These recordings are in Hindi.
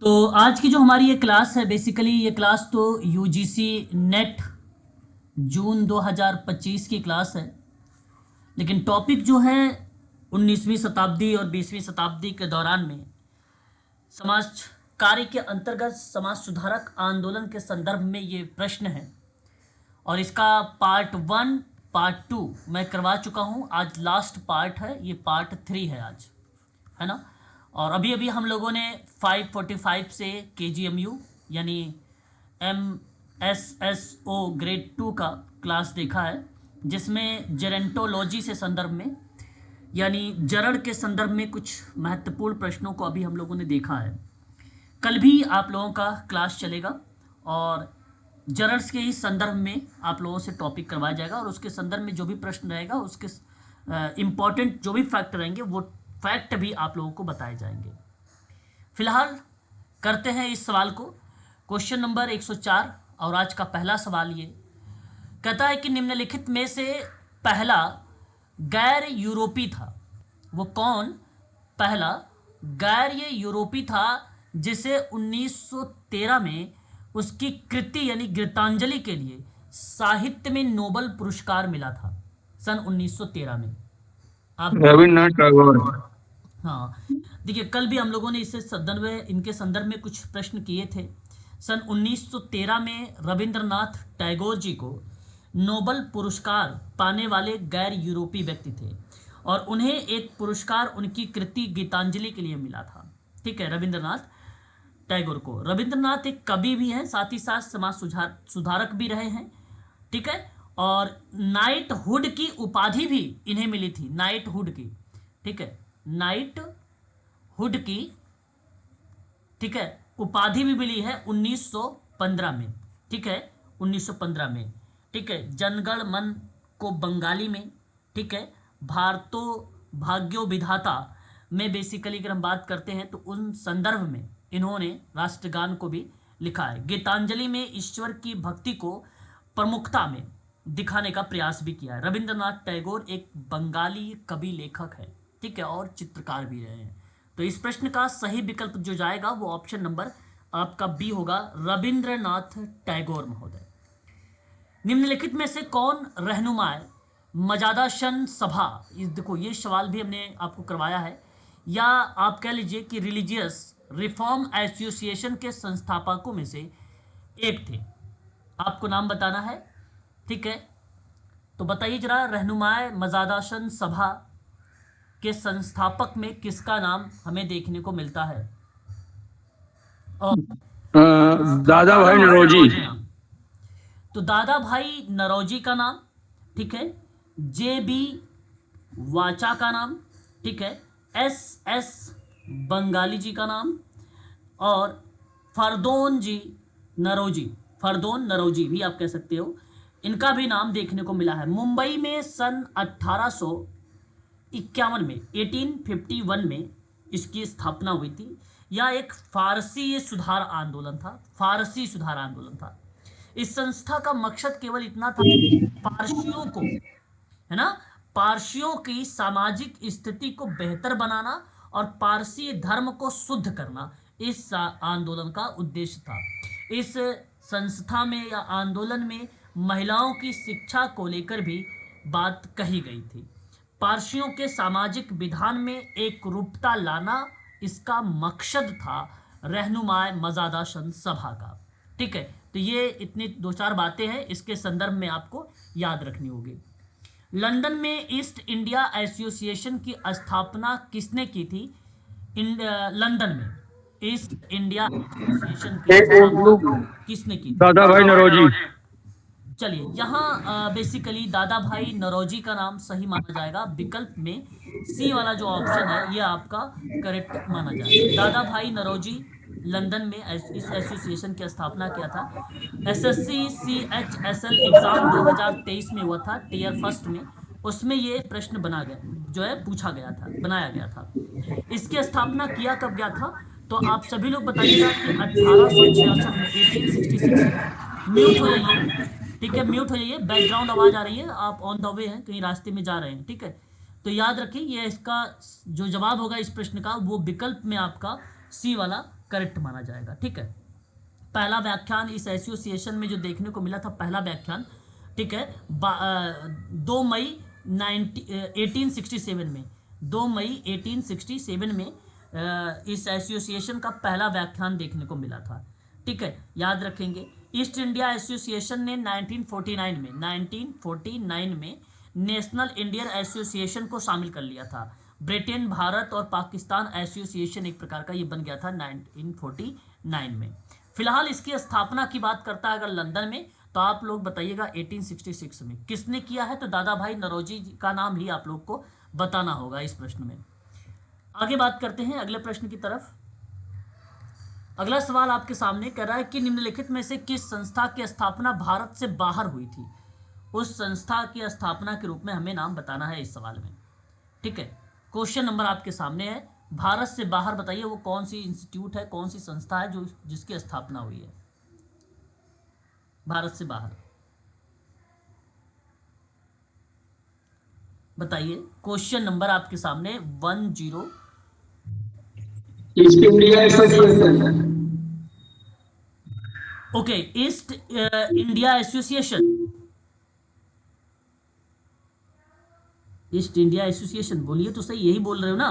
तो आज की जो हमारी ये क्लास है, बेसिकली ये क्लास तो यूजीसी नेट जून 2025 की क्लास है। लेकिन टॉपिक जो है 19वीं शताब्दी और 20वीं शताब्दी के दौरान में समाज कार्य के अंतर्गत समाज सुधारक आंदोलन के संदर्भ में ये प्रश्न है। और इसका पार्ट 1 पार्ट 2 मैं करवा चुका हूँ। आज लास्ट पार्ट है, ये पार्ट 3 है आज, है ना। और अभी अभी हम लोगों ने 545 से केजीएमयू यानी MSSO ग्रेड 2 का क्लास देखा है, जिसमें जेरेंटोलॉजी से संदर्भ में यानी जरड़ के संदर्भ में कुछ महत्वपूर्ण प्रश्नों को अभी हम लोगों ने देखा है। कल भी आप लोगों का क्लास चलेगा और जरर्स के ही संदर्भ में आप लोगों से टॉपिक करवाया जाएगा और उसके संदर्भ में जो भी प्रश्न रहेगा उसके इम्पॉर्टेंट जो भी फैक्ट रहेंगे वो फैक्ट भी आप लोगों को बताए जाएंगे। फिलहाल करते हैं इस सवाल को। क्वेश्चन नंबर 104 और आज का पहला सवाल ये कहता है कि निम्नलिखित में से पहला गैर यूरोपी था। वो कौन पहला गैर यूरोपी था जिसे 1913 में उसकी कृति यानी गीतांजलि के लिए साहित्य में नोबेल पुरस्कार मिला था सन 1913 में? आप रविन्द्रनाथ टैगोर। हाँ, देखिए कल भी हम लोगों ने इनके संदर्भ में कुछ प्रश्न किए थे। सन 1913 में रविंद्रनाथ टैगोर जी को नोबेल पुरस्कार पाने वाले गैर यूरोपी व्यक्ति थे और उन्हें एक पुरस्कार उनकी कृति गीतांजलि के लिए मिला था। ठीक है, रविंद्रनाथ टैगोर को। रविंद्रनाथ एक कवि भी हैं, साथ ही साथ समाज सुधारक भी रहे हैं। ठीक है, और नाइटहुड की उपाधि भी इन्हें मिली थी, नाइटहुड की। ठीक है, नाइटहुड की, ठीक है, उपाधि भी मिली है 1915 में। ठीक है, 1915 में। ठीक है, जनगण मन को बंगाली में, ठीक है, भारतो भाग्यो विधाता में बेसिकली अगर हम बात करते हैं तो उन संदर्भ में इन्होंने राष्ट्रगान को भी लिखा है। गीतांजलि में ईश्वर की भक्ति को प्रमुखता में दिखाने का प्रयास भी किया है। रविंद्रनाथ टैगोर एक बंगाली कवि लेखक है, ठीक है, और चित्रकार भी रहे हैं। तो इस प्रश्न का सही विकल्प जो जाएगा वो ऑप्शन नंबर आपका बी होगा, रविंद्रनाथ टैगोर महोदय। निम्नलिखित में से कौन रहनुमाए मजादाशन सभा, देखो ये सवाल भी हमने आपको करवाया है, या आप कह लीजिए कि रिलीजियस रिफॉर्म एसोसिएशन के संस्थापकों में से एक थे। आपको नाम बताना है। ठीक है, तो बताइए जरा, रहनुमाए मजादाशन सभा के संस्थापक में किसका नाम हमें देखने को मिलता है? और दादा भाई नौरोजी। नाम तो दादा भाई नरौजी का नाम, ठीक है, JB वाचा का नाम, ठीक है, SS बंगाली जी का नाम, और फरदोन जी नरोजी, फरदोन नरोजी भी आप कह सकते हो, इनका भी नाम देखने को मिला है। मुंबई में सन 1851 में 1851 में इसकी स्थापना हुई थी। यह एक फारसी सुधार आंदोलन था, फारसी सुधार आंदोलन था। इस संस्था का मकसद केवल इतना था कि पारसियों को, है ना, पारसियों की सामाजिक स्थिति को बेहतर बनाना और पारसी धर्म को शुद्ध करना इस आंदोलन का उद्देश्य था। इस संस्था में या आंदोलन में महिलाओं की शिक्षा को लेकर भी बात कही गई थी। पारसियों के सामाजिक विधान में एक रूपता लाना इसका मकसद था रहनुमाए मजादाशन सभा का। ठीक है, तो ये इतनी दो चार बातें हैं, इसके संदर्भ में आपको याद रखनी होगी। लंदन में ईस्ट इंडिया एसोसिएशन की स्थापना किसने की थी? लंदन में ईस्ट इंडिया एसोसिएशन की स्थापना किसने की थी? दादा भाई नौरोजी। चलिए, यहाँ बेसिकली दादा भाई नरौजी का नाम सही माना जाएगा। विकल्प में सी वाला जो ऑप्शन है ये आपका करेक्ट माना जाएगा। दादा भाई नरौजी लंदन में इस एसोसिएशन की स्थापना किया था। SSC CHSL एग्जाम 2023 में हुआ था, टीयर फर्स्ट में, उसमें ये प्रश्न बना गया, जो है पूछा गया था, बनाया गया था। इसकी स्थापना किया कब गया था? तो आप सभी लोग बताइएगा कि 1866 में, 1866 में। म्यूट हो जाइए, ठीक है, म्यूट हो जाइए, बैकग्राउंड आवाज आ रही है, आप ऑन द वे हैं, कहीं रास्ते में जा रहे हैं। ठीक है, तो याद रखिए ये इसका जो जवाब होगा इस प्रश्न का वो विकल्प में आपका सी वाला करेक्ट माना जाएगा। ठीक है, पहला व्याख्यान इस एसोसिएशन में जो देखने को मिला था, पहला व्याख्यान, ठीक है, 2 मई 1867 में, 2 मई 1867 में इस एसोसिएशन का पहला व्याख्यान देखने को मिला था। ठीक है, याद रखेंगे। ईस्ट इंडिया एसोसिएशन ने 1949 में नेशनल इंडियन एसोसिएशन को शामिल कर लिया था। ब्रिटेन, भारत और पाकिस्तान एसोसिएशन एक प्रकार का ये बन गया था 1949 में। फिलहाल इसकी स्थापना की बात करता है अगर लंदन में, तो आप लोग बताइएगा 1866 में। किसने किया है? तो दादा भाई नौरोजी का नाम ही आप लोग को बताना होगा इस प्रश्न में। आगे बात करते हैं अगले प्रश्न की तरफ। अगला सवाल आपके सामने कह रहा है कि निम्नलिखित में से किस संस्था की स्थापना भारत से बाहर हुई थी? उस संस्था की स्थापना के रूप में हमें नाम बताना है इस सवाल में। ठीक है, क्वेश्चन नंबर आपके सामने है, भारत से बाहर बताइए वो कौन सी इंस्टीट्यूट है, कौन सी संस्था है जो जिसकी स्थापना हुई है भारत से बाहर। बताइए, क्वेश्चन नंबर आपके सामने 10। East India association. Okay, east India association, east India association, बोलिए तो सही, यही बोल रहे हो ना?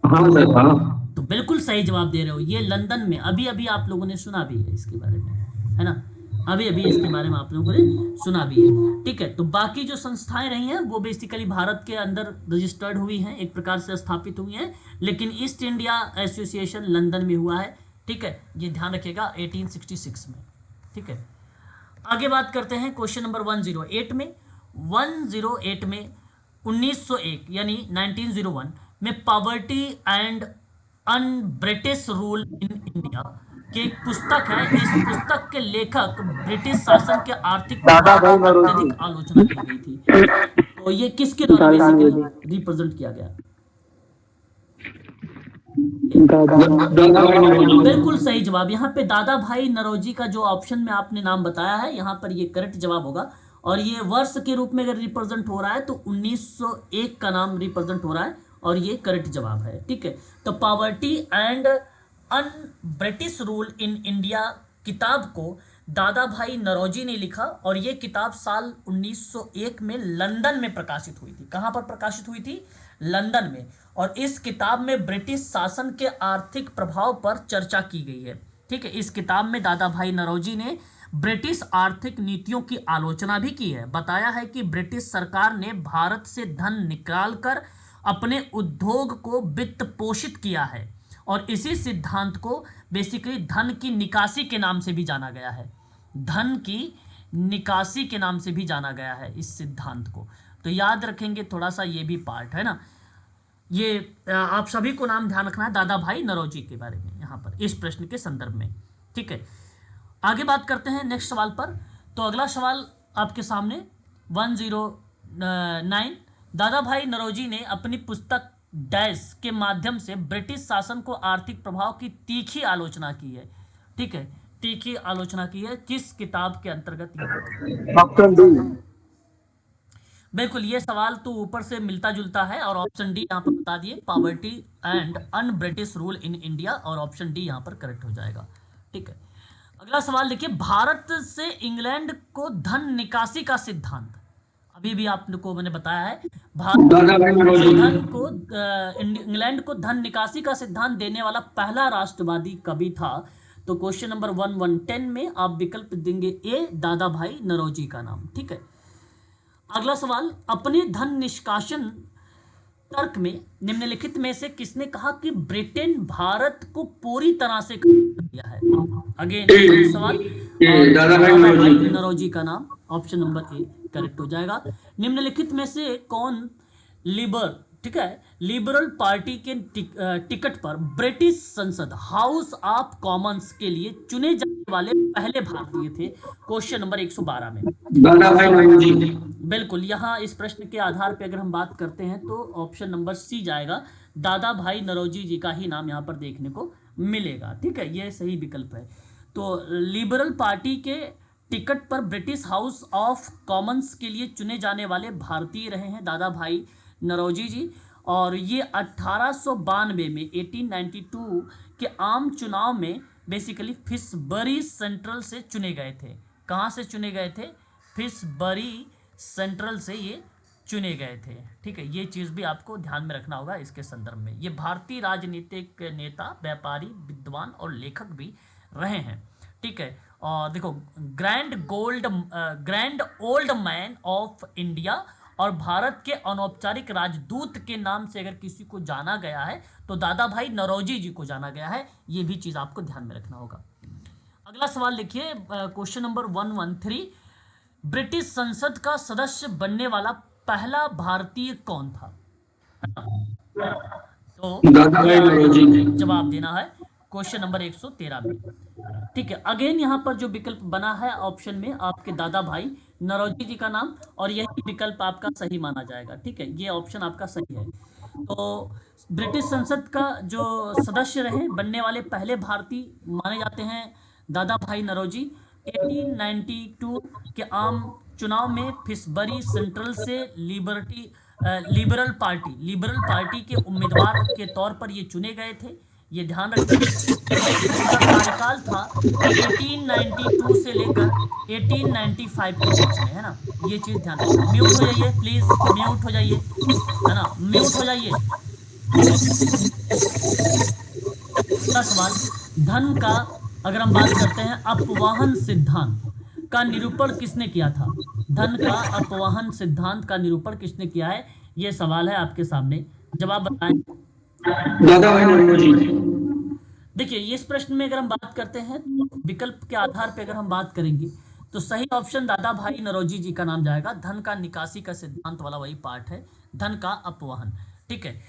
हाँ सर, हाँ। तो बिल्कुल सही जवाब दे रहे हो। ये लंदन में अभी अभी आप लोगों ने सुना भी है इसके बारे में, है ना? अभी अभी इसके बारे में आप लोगों ने सुना भी है। ठीक है, तो बाकी जो संस्थाएं रही हैं वो बेसिकली भारत के अंदर रजिस्टर्ड हुई हैं, एक प्रकार से स्थापित हुई हैं, लेकिन ईस्ट इंडिया एसोसिएशन लंदन में हुआ है। ठीक है, ये ध्यान रखिएगा 1866 में। ठीक है, आगे बात करते हैं क्वेश्चन नंबर 108 में। 108 में 1901 यानी 1901 में poverty and un British rule in India की एक पुस्तक है। इस पुस्तक के लेखक ब्रिटिश शासन के आर्थिक प्रभाव की अत्यधिक आलोचना की गई थी। तो ये किसके द्वारा बेसिकली रिप्रेजेंट किया गया? बिल्कुल सही जवाब। यहाँ पे दादा भाई नौरोजी का जो ऑप्शन में आपने नाम बताया है, यहाँ पर ये करेक्ट जवाब होगा। और ये वर्ष के रूप में अगर रिप्रेजेंट हो रहा है तो 1901 का नाम रिप्रेजेंट हो रहा है और ये करेक्ट जवाब है। ठीक है, तो poverty and un British rule in India किताब को दादा भाई नौरोजी ने लिखा और ये किताब साल 1901 में लंदन में प्रकाशित हुई थी। कहाँ पर प्रकाशित हुई थी? लंदन में। और इस किताब में ब्रिटिश शासन के आर्थिक प्रभाव पर चर्चा की गई है। ठीक है, इस किताब में दादा भाई नौरोजी ने ब्रिटिश आर्थिक नीतियों की आलोचना भी की है। बताया है कि ब्रिटिश सरकार ने भारत से धन निकालकर अपने उद्योग को वित्त पोषित किया है और इसी सिद्धांत को बेसिकली धन की निकासी के नाम से भी जाना गया है। धन की निकासी के नाम से भी जाना गया है इस सिद्धांत को। तो याद रखेंगे थोड़ा सा, ये भी पार्ट है ना। ये आप सभी को नाम ध्यान रखना है दादा भाई नौरोजी के बारे में यहाँ पर इस प्रश्न के संदर्भ में। ठीक है, आगे बात करते हैं नेक्स्ट सवाल पर। तो अगला सवाल आपके सामने 109। दादा भाई नौरोजी ने अपनी पुस्तक डैश के माध्यम से ब्रिटिश शासन को आर्थिक प्रभाव की तीखी आलोचना की है। ठीक है, तीखी आलोचना की है, किस किताब के अंतर्गत? Option D. बिल्कुल, ये सवाल तो ऊपर से मिलता जुलता है और ऑप्शन डी यहाँ पर बता दिए, poverty and un British rule in India, और ऑप्शन डी यहाँ पर करेक्ट हो जाएगा। ठीक है, अगला सवाल देखिए, भारत से इंग्लैंड को धन निकासी का सिद्धांत, अभी भी आपको मैंने बताया है, भारत से धन को इंग्लैंड को धन निकासी का सिद्धांत देने वाला पहला राष्ट्रवादी कवि था। तो क्वेश्चन नंबर 1110 में आप विकल्प देंगे ए, दादा भाई नौरोजी का नाम। ठीक है, अगला सवाल, अपने धन निष्कासन तर्क में निम्नलिखित में से किसने कहा कि ब्रिटेन भारत को पूरी तरह से कर दिया है? अगेन सवाल, दादा भाई नौरोजी का नाम, ऑप्शन नंबर ए करेक्ट हो जाएगा। निम्नलिखित में से कौन लिबरल पार्टी के टिकट पर ब्रिटिश संसद हाउस ऑफ कॉमन्स के लिए चुने जाने वाले पहले भारतीय थे? क्वेश्चन नंबर 112 में दादा भाई नौरोजी। बिल्कुल, यहाँ इस प्रश्न के आधार पर अगर हम बात करते हैं तो ऑप्शन नंबर सी जाएगा, दादा भाई नौरोजी जी का ही नाम यहाँ पर देखने को मिलेगा। ठीक है, ये सही विकल्प है। तो लिबरल पार्टी के टिकट पर ब्रिटिश हाउस ऑफ कॉमन्स के लिए चुने जाने वाले भारतीय रहे हैं दादा भाई नौरोजी जी। और ये 1892 में 1892 के आम चुनाव में बेसिकली फिशबरी सेंट्रल से चुने गए थे। कहाँ से चुने गए थे? फिशबरी सेंट्रल से ये चुने गए थे। ठीक है, ये चीज़ भी आपको ध्यान में रखना होगा इसके संदर्भ में। ये भारतीय राजनीतिक नेता, व्यापारी, विद्वान और लेखक भी रहे हैं। ठीक है, और देखो, grand old man of India और भारत के अनौपचारिक राजदूत के नाम से अगर किसी को जाना गया है तो दादा भाई नौरोजी जी को जाना गया है। ये भी चीज़ आपको ध्यान में रखना होगा। अगला सवाल लिखिए, क्वेश्चन नंबर 113। ब्रिटिश संसद का सदस्य बनने वाला पहला भारतीय कौन था? तो दादा भाई नौरोजी। जवाब देना है क्वेश्चन नंबर 113 में। ठीक है, अगेन यहाँ पर जो विकल्प बना है ऑप्शन में आपके दादा भाई नौरोजी जी का नाम, और यही विकल्प आपका सही माना जाएगा। ठीक है, ये ऑप्शन आपका सही है। तो ब्रिटिश संसद का जो सदस्य रहे बनने वाले पहले भारतीय माने जाते हैं दादा भाई नौरोजी। 1892 के आम चुनाव में फिशबरी सेंट्रल से लिबरल पार्टी के उम्मीदवार के तौर पर ये चुने गए थे। ये ध्यान रखिए। उनका कार्यकाल था 1892 से लेकर 1895 के बीच में, है ना। ये चीज ध्यान रखना। म्यूट हो जाइए प्लीज, म्यूट हो जाइए, है ना, म्यूट हो जाइए। अगला सवाल, धन का अगर हम बात करते हैं अपवाहन सिद्धांत का निरूपण किसने किया था? धन का अपवाहन सिद्धांत का निरूपण किसने किया है? ये सवाल है आपके सामने, जवाब बताएं। दादा भाई नौरोजी। देखिए, इस प्रश्न में अगर हम बात करते हैं तो विकल्प के आधार पर अगर हम बात करेंगे तो सही ऑप्शन दादा भाई नौरोजी जी का नाम जाएगा। धन का निकासी का सिद्धांत वाला वही पार्ट है, धन का अपवहन। ठीक है,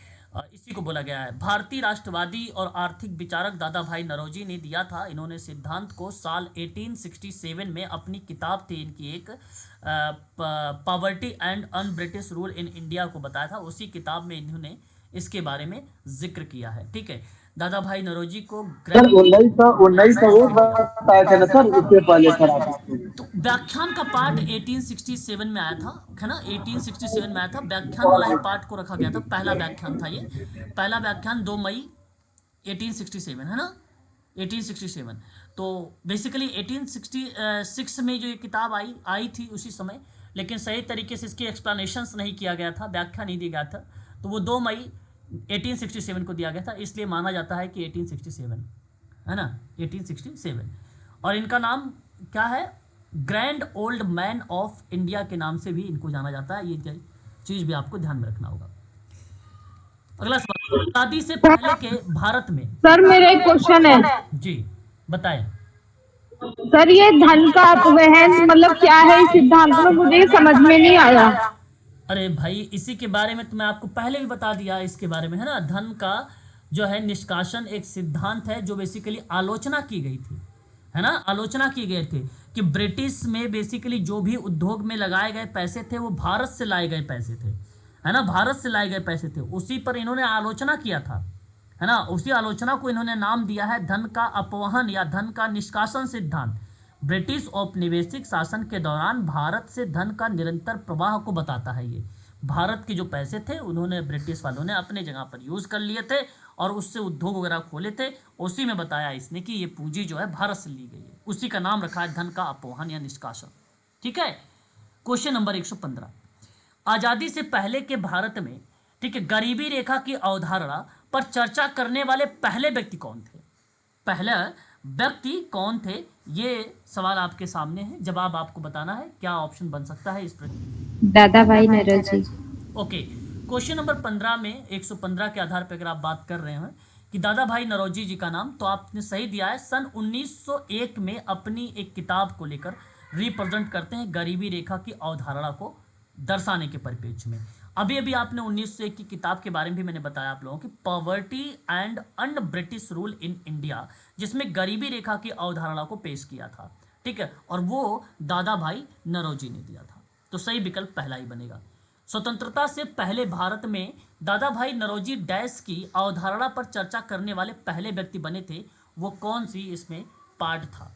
इसी को बोला गया है। भारतीय राष्ट्रवादी और आर्थिक विचारक दादा भाई नौरोजी ने दिया था। इन्होंने सिद्धांत को साल 1867 में अपनी किताब थी इनकी एक, poverty and un British rule in India को बताया था। उसी किताब में इन्होंने इसके बारे में जिक्र किया है। ठीक है, दादा भाई नौरोजी को सर 1901 बताए थे ना सर, उससे पहले सर आप। तो व्याख्यान का पार्ट 1867 में आया था, है ना, 1867 में आया था। व्याख्यान वाला ही पार्ट को रखा गया था, पहला व्याख्यान था ये। पहला व्याख्यान 2 मई 1867, है ना, 1867। तो बेसिकली 1866 में जो ये किताब आई थी उसी समय, लेकिन सही तरीके से इसकी एक्सप्लेनेशंस नहीं किया गया था, व्याख्या नहीं दिया गया था। तो वो 2 मई 1867 को दिया गया था, इसलिए माना जाता है कि 1867, है ना, 1867। और इनका नाम क्या है? Grand old man of India के नाम से भी इनको जाना जाता है। ये चीज़ भी आपको ध्यान में रखना होगा। अगला सवाल, आजादी से पहले के भारत में। सर मेरा एक क्वेश्चन है। जी बताएं। सर ये धन का अपवहन मतलब क्या है इस सिद्धांत में, मुझे समझ में नहीं आया। अरे भाई, इसी के बारे में तो मैं आपको पहले भी बता दिया इसके बारे में, है ना। धन का जो है निष्कासन एक सिद्धांत है जो बेसिकली आलोचना की गई थी, है ना, आलोचना की गए थे कि ब्रिटिश में बेसिकली जो भी उद्योग में लगाए गए पैसे थे वो भारत से लाए गए पैसे थे, है ना, भारत से लाए गए पैसे थे। उसी पर इन्होंने आलोचना किया था, है ना। उसी आलोचना को इन्होंने नाम दिया है धन का अपवहन या धन का निष्कासन सिद्धांत। ब्रिटिश औपनिवेशिक शासन के दौरान भारत से धन का निरंतर प्रवाह को बताता है। ये भारत के जो पैसे थे उन्होंने ब्रिटिश वालों ने अपने जगह पर यूज़ कर लिए थे और उससे उद्योग वगैरह खोले थे। उसी में बताया इसने कि ये पूंजी जो है भारत से ली गई है, उसी का नाम रखा है धन का अपवहन या निष्कासन। ठीक है, क्वेश्चन नंबर 115, आज़ादी से पहले के भारत में, ठीक है, गरीबी रेखा की अवधारणा पर चर्चा करने वाले पहले व्यक्ति कौन थे? पहले व्यक्ति कौन थे, ये सवाल आपके सामने है। जवाब आपको बताना है, क्या ऑप्शन बन सकता है इस प्रश्न? दादा भाई नौरोजी। ओके, क्वेश्चन नंबर 15 में 115 के आधार पर अगर आप बात कर रहे हैं कि दादा भाई नौरोजी जी का नाम, तो आपने सही दिया है। सन 1901 में अपनी एक किताब को लेकर रिप्रेजेंट करते हैं गरीबी रेखा की अवधारणा को दर्शाने के परिप्रेक्ष्य में। अभी अभी आपने 1901 की किताब के बारे में भी मैंने बताया आप लोगों की, poverty and un British rule in India, जिसमें गरीबी रेखा की अवधारणा को पेश किया था। ठीक है, और वो दादा भाई नौरोजी ने दिया था। तो सही विकल्प पहला ही बनेगा। स्वतंत्रता से पहले भारत में दादा भाई नौरोजी डैश की अवधारणा पर चर्चा करने वाले पहले व्यक्ति बने थे। वो कौन सी इसमें पार्ट था,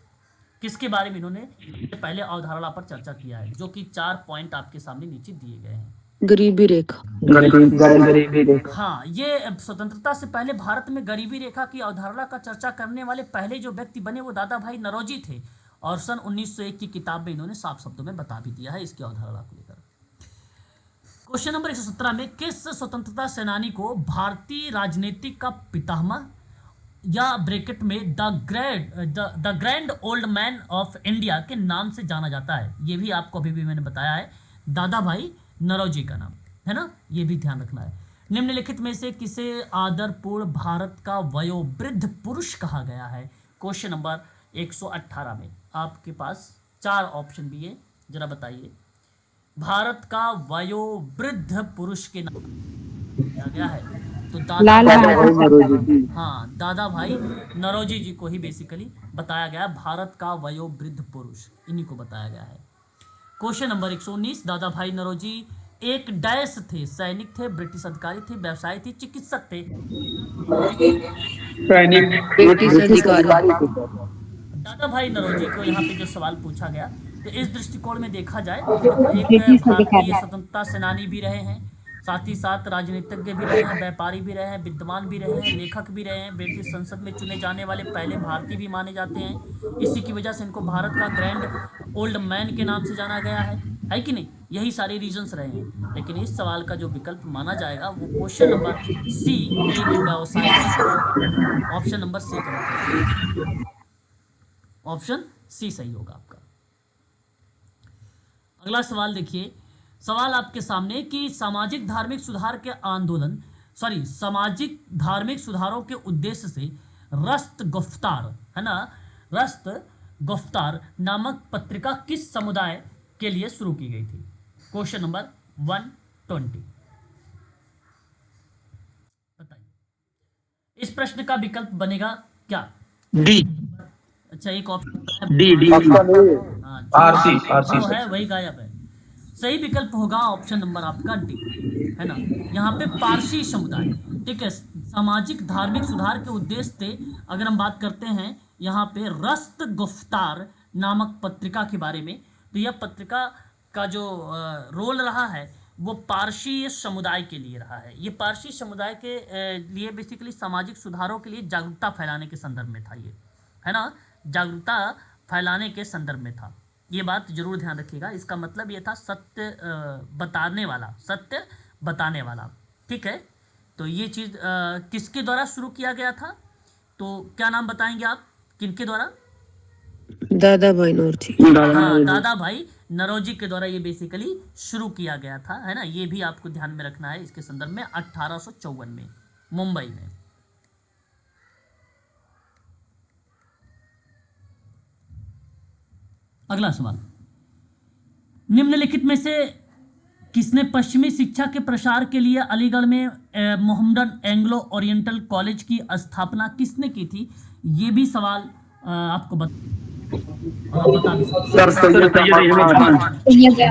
किसके बारे में इन्होंने पहले अवधारणा पर चर्चा किया है, जो कि 4 पॉइंट आपके सामने नीचे दिए गए हैं। गरीबी रेखा। गरीबी रेखा। हाँ, ये स्वतंत्रता से पहले भारत में गरीबी रेखा की अवधारणा का चर्चा करने वाले पहले जो व्यक्ति बने वो दादा भाई नौरोजी थे, और सन 1901 की किताब में इन्होंने साफ शब्दों में बता भी दिया है इसकी अवधारणा को लेकर। क्वेश्चन नंबर 117 में किस स्वतंत्रता सेनानी को भारतीय राजनीतिक का पितामह या ब्रैकेट में the grand old man of India के नाम से जाना जाता है? ये भी आपको अभी भी मैंने बताया है, दादा भाई नौरोजी का नाम है ना, ये भी ध्यान रखना है। निम्नलिखित में से किसे आदरपूर्ण भारत का वयोवृद्ध पुरुष कहा गया है? क्वेश्चन नंबर 118 में आपके पास 4 ऑप्शन भी है, जरा बताइए। भारत का वयोवृद्ध पुरुष के नाम दिया गया है, तो लाला हरदयाल। हाँ, दादा भाई नौरोजी जी को ही बेसिकली बताया गया है भारत का वयोवृद्ध पुरुष, इन्हीं को बताया गया है। क्वेश्चन नंबर 119, दादा भाई नौरोजी एक डैश थे, सैनिक थे, ब्रिटिश अधिकारी थे, व्यवसायी थे, चिकित्सक थे? ब्रिटिश अधिकारी। दादा भाई नौरोजी को यहाँ पे जो सवाल पूछा गया, तो इस दृष्टिकोण में देखा जाए तो एक ब्रिटिश भारतीय अधिकारी। स्वतंत्रता सेनानी भी रहे हैं, साथ ही साथ राजनीतिज्ञ भी रहे हैं, व्यापारी भी रहे हैं, विद्वान भी रहे हैं, लेखक भी रहे हैं, ब्रिटिश संसद में चुने जाने वाले पहले भारतीय भी माने जाते हैं। इसी की वजह से इनको भारत का ग्रैंड ओल्ड मैन के नाम से जाना गया है कि नहीं? यही सारे रीजंस रहे हैं, लेकिन इस सवाल का जो विकल्प माना जाएगा वो क्वेश्चन नंबर सी, एक व्यवसायी है। Option number C correct, option C सही होगा आपका। अगला सवाल देखिए, सवाल आपके सामने कि सामाजिक धार्मिक सुधारों के उद्देश्य से रस्त गुफ्तार है ना, रस्त गुफ्तार नामक पत्रिका किस समुदाय के लिए शुरू की गई थी? क्वेश्चन नंबर 120 बताइए। इस प्रश्न का विकल्प बनेगा क्या? डी। अच्छा, एक ऑप्शन आरसी जो है वही गायब है। सही विकल्प होगा ऑप्शन नंबर आपका डी, है ना। यहाँ पे पारसी समुदाय, ठीक है, सामाजिक धार्मिक सुधार के उद्देश्य से अगर हम बात करते हैं यहाँ पे रस्त गुफ्तार नामक पत्रिका के बारे में, तो यह पत्रिका का जो रोल रहा है वो पारसी समुदाय के लिए रहा है। ये पारसी समुदाय के लिए बेसिकली सामाजिक सुधारों के लिए जागरूकता फैलाने के संदर्भ में था, ये है ना, जागरूकता फैलाने के संदर्भ में था। ये बात जरूर ध्यान रखिएगा। इसका मतलब ये था सत्य बताने वाला, ठीक है। तो ये चीज़ किसके द्वारा शुरू किया गया था? तो क्या नाम बताएंगे आप, किनके द्वारा? दादा भाई नौरोजी। हाँ, दादा भाई नौरोजी के द्वारा ये बेसिकली शुरू किया गया था, है ना। ये भी आपको ध्यान में रखना है इसके संदर्भ में 1854 में मुंबई में। अगला सवाल, निम्नलिखित में से किसने पश्चिमी शिक्षा के प्रसार के लिए अलीगढ़ में मोहम्मदन एंग्लो ओरिएंटल कॉलेज की स्थापना किसने की थी? ये भी सवाल आपको बता भी सकते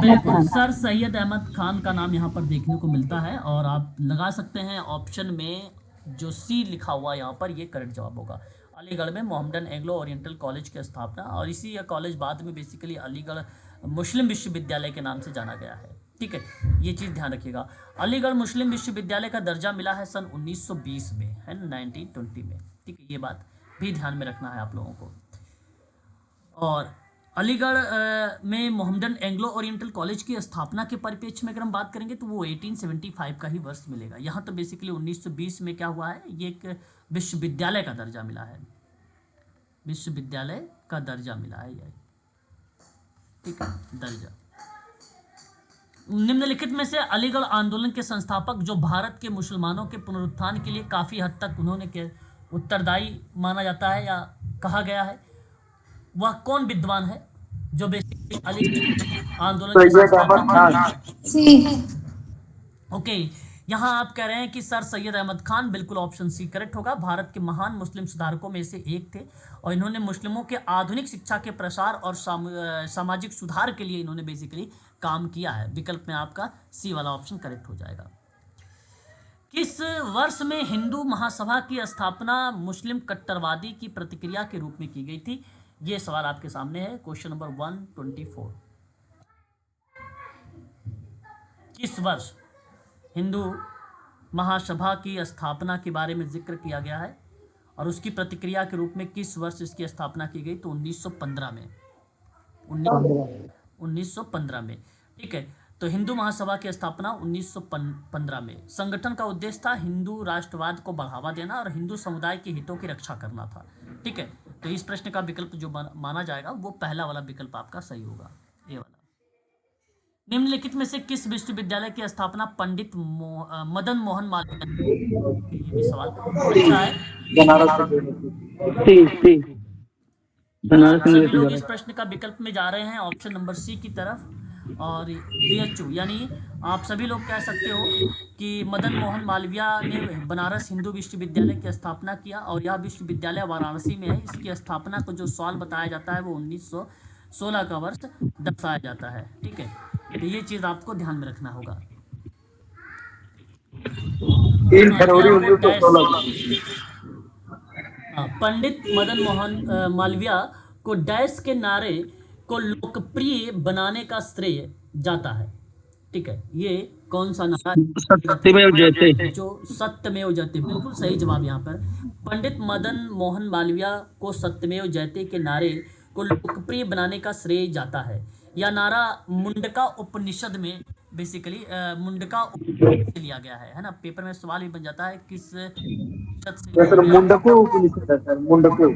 हैं। सर सैयद अहमद खान का नाम यहाँ पर देखने को मिलता है, और आप लगा सकते हैं ऑप्शन में जो सी लिखा हुआ यहाँ पर, ये करेक्ट जवाब होगा। अलीगढ़ में मोहम्मदन एंग्लो ओरिएंटल कॉलेज की स्थापना, और इसी कॉलेज बाद में बेसिकली अलीगढ़ मुस्लिम विश्वविद्यालय के नाम से जाना गया है, ठीक है। ये चीज़ ध्यान रखिएगा। अलीगढ़ मुस्लिम विश्वविद्यालय का दर्जा मिला है सन 1920 में, है 1920 में, ठीक है। ये बात भी ध्यान में रखना है आप लोगों को। और अलीगढ़ में मोहम्मदन एंग्लो ओरिएंटल कॉलेज की स्थापना के परिप्रेक्ष्य में अगर हम बात करेंगे तो वो 1875 का ही वर्ष मिलेगा। यहाँ तो बेसिकली 1920 में क्या हुआ है, ये एक विश्वविद्यालय का दर्जा मिला है, विश्वविद्यालय का दर्जा मिला है ये, ठीक है, दर्जा। निम्नलिखित में से अलीगढ़ आंदोलन के संस्थापक जो भारत के मुसलमानों के पुनरुत्थान के लिए काफ़ी हद तक उन्होंने के उत्तरदायी माना जाता है या कहा गया है, वह कौन विद्वान है जो बेसिकली अलीगढ़ आंदोलन के संस्थापक? ओके, यहाँ आप कह रहे हैं कि सर सैयद अहमद खान, बिल्कुल ऑप्शन सी करेक्ट होगा। भारत के महान मुस्लिम सुधारकों में से एक थे, और इन्होंने मुस्लिमों के आधुनिक शिक्षा के प्रसार और सामाजिक सुधार के लिए इन्होंने बेसिकली काम किया है। विकल्प में आपका सी वाला ऑप्शन करेक्ट हो जाएगा। किस वर्ष में हिंदू महासभा की स्थापना मुस्लिम कट्टरवादी की प्रतिक्रिया के रूप में की गई थी? ये सवाल आपके सामने है, क्वेश्चन नंबर 124। किस वर्ष हिंदू महासभा की स्थापना के बारे में जिक्र किया गया है और उसकी प्रतिक्रिया के रूप में किस वर्ष इसकी स्थापना की गई? तो 1915 में। 1915 में। ठीक है, तो हिंदू महासभा की स्थापना 1915 में। संगठन का उद्देश्य था हिंदू राष्ट्रवाद को बढ़ावा देना और हिंदू समुदाय के हितों की रक्षा करना था। ठीक है, तो इस प्रश्न का विकल्प जो माना जाएगा वो पहला वाला विकल्प आपका सही होगा, ये वाला। निम्नलिखित में से किस विश्वविद्यालय की स्थापना पंडित मदन मोहन मालवीय ने? ये भी सवाल अच्छा है। सभी लोग इस प्रश्न का विकल्प में जा रहे हैं ऑप्शन नंबर सी की तरफ। और BHU यानी आप सभी लोग कह सकते हो कि मदन मोहन मालवीय ने बनारस हिंदू विश्वविद्यालय की स्थापना किया और यह विश्वविद्यालय वाराणसी में है। इसकी स्थापना को जो साल बताया जाता है वो 1916 का वर्ष दर्शाया जाता है। ठीक है, तो ये चीज आपको ध्यान में रखना होगा। 3 फरवरी 1916। पंडित मदन मोहन मालवीय को डैश के नारे को लोकप्रिय बनाने का श्रेय जाता है। ठीक है, ये कौन सा नारा? सत्यमेव जयते। जो सत्यमेव जयते, बिल्कुल सही जवाब यहाँ पर। पंडित मदन मोहन मालवीय को सत्यमेव जयते के नारे को लोकप्रिय बनाने का श्रेय जाता है। यह नारा मुंडका उपनिषद में बेसिकली मुंडका उपनिषद से लिया गया है ना। पेपर में सवाल भी बन जाता है किस सर मुंडको उपनिषद है सर, मुंडको।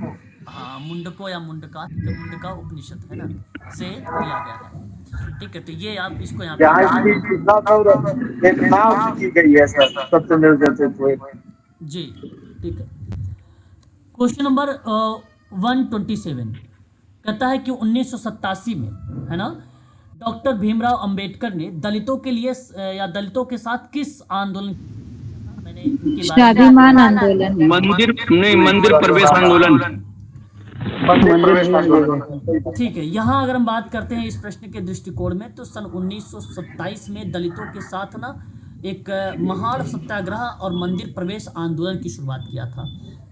हाँ, मुंडको या मुंडका, मुंडका उपनिषद है ना से लिया गया है। ठीक है, तो ये आप इसको यहाँ पे एक नाम की गई है सर, सत्यमेव जयते जी। ठीक है, क्वेश्चन नंबर 127 कहता है कि 1987 में है ना डॉक्टर भीमराव अंबेडकर ने दलितों के लिए या दलितों के साथ किस आंदोलन? मैंने इनके बारे में स्वाभिमान आंदोलन। मंदिर प्रवेश आंदोलन। ठीक है, यहाँ अगर हम बात करते हैं इस प्रश्न के दृष्टिकोण में तो सन 1927 में दलितों के साथ ना एक महाड़ सत्याग्रह और मंदिर प्रवेश आंदोलन की शुरुआत किया था।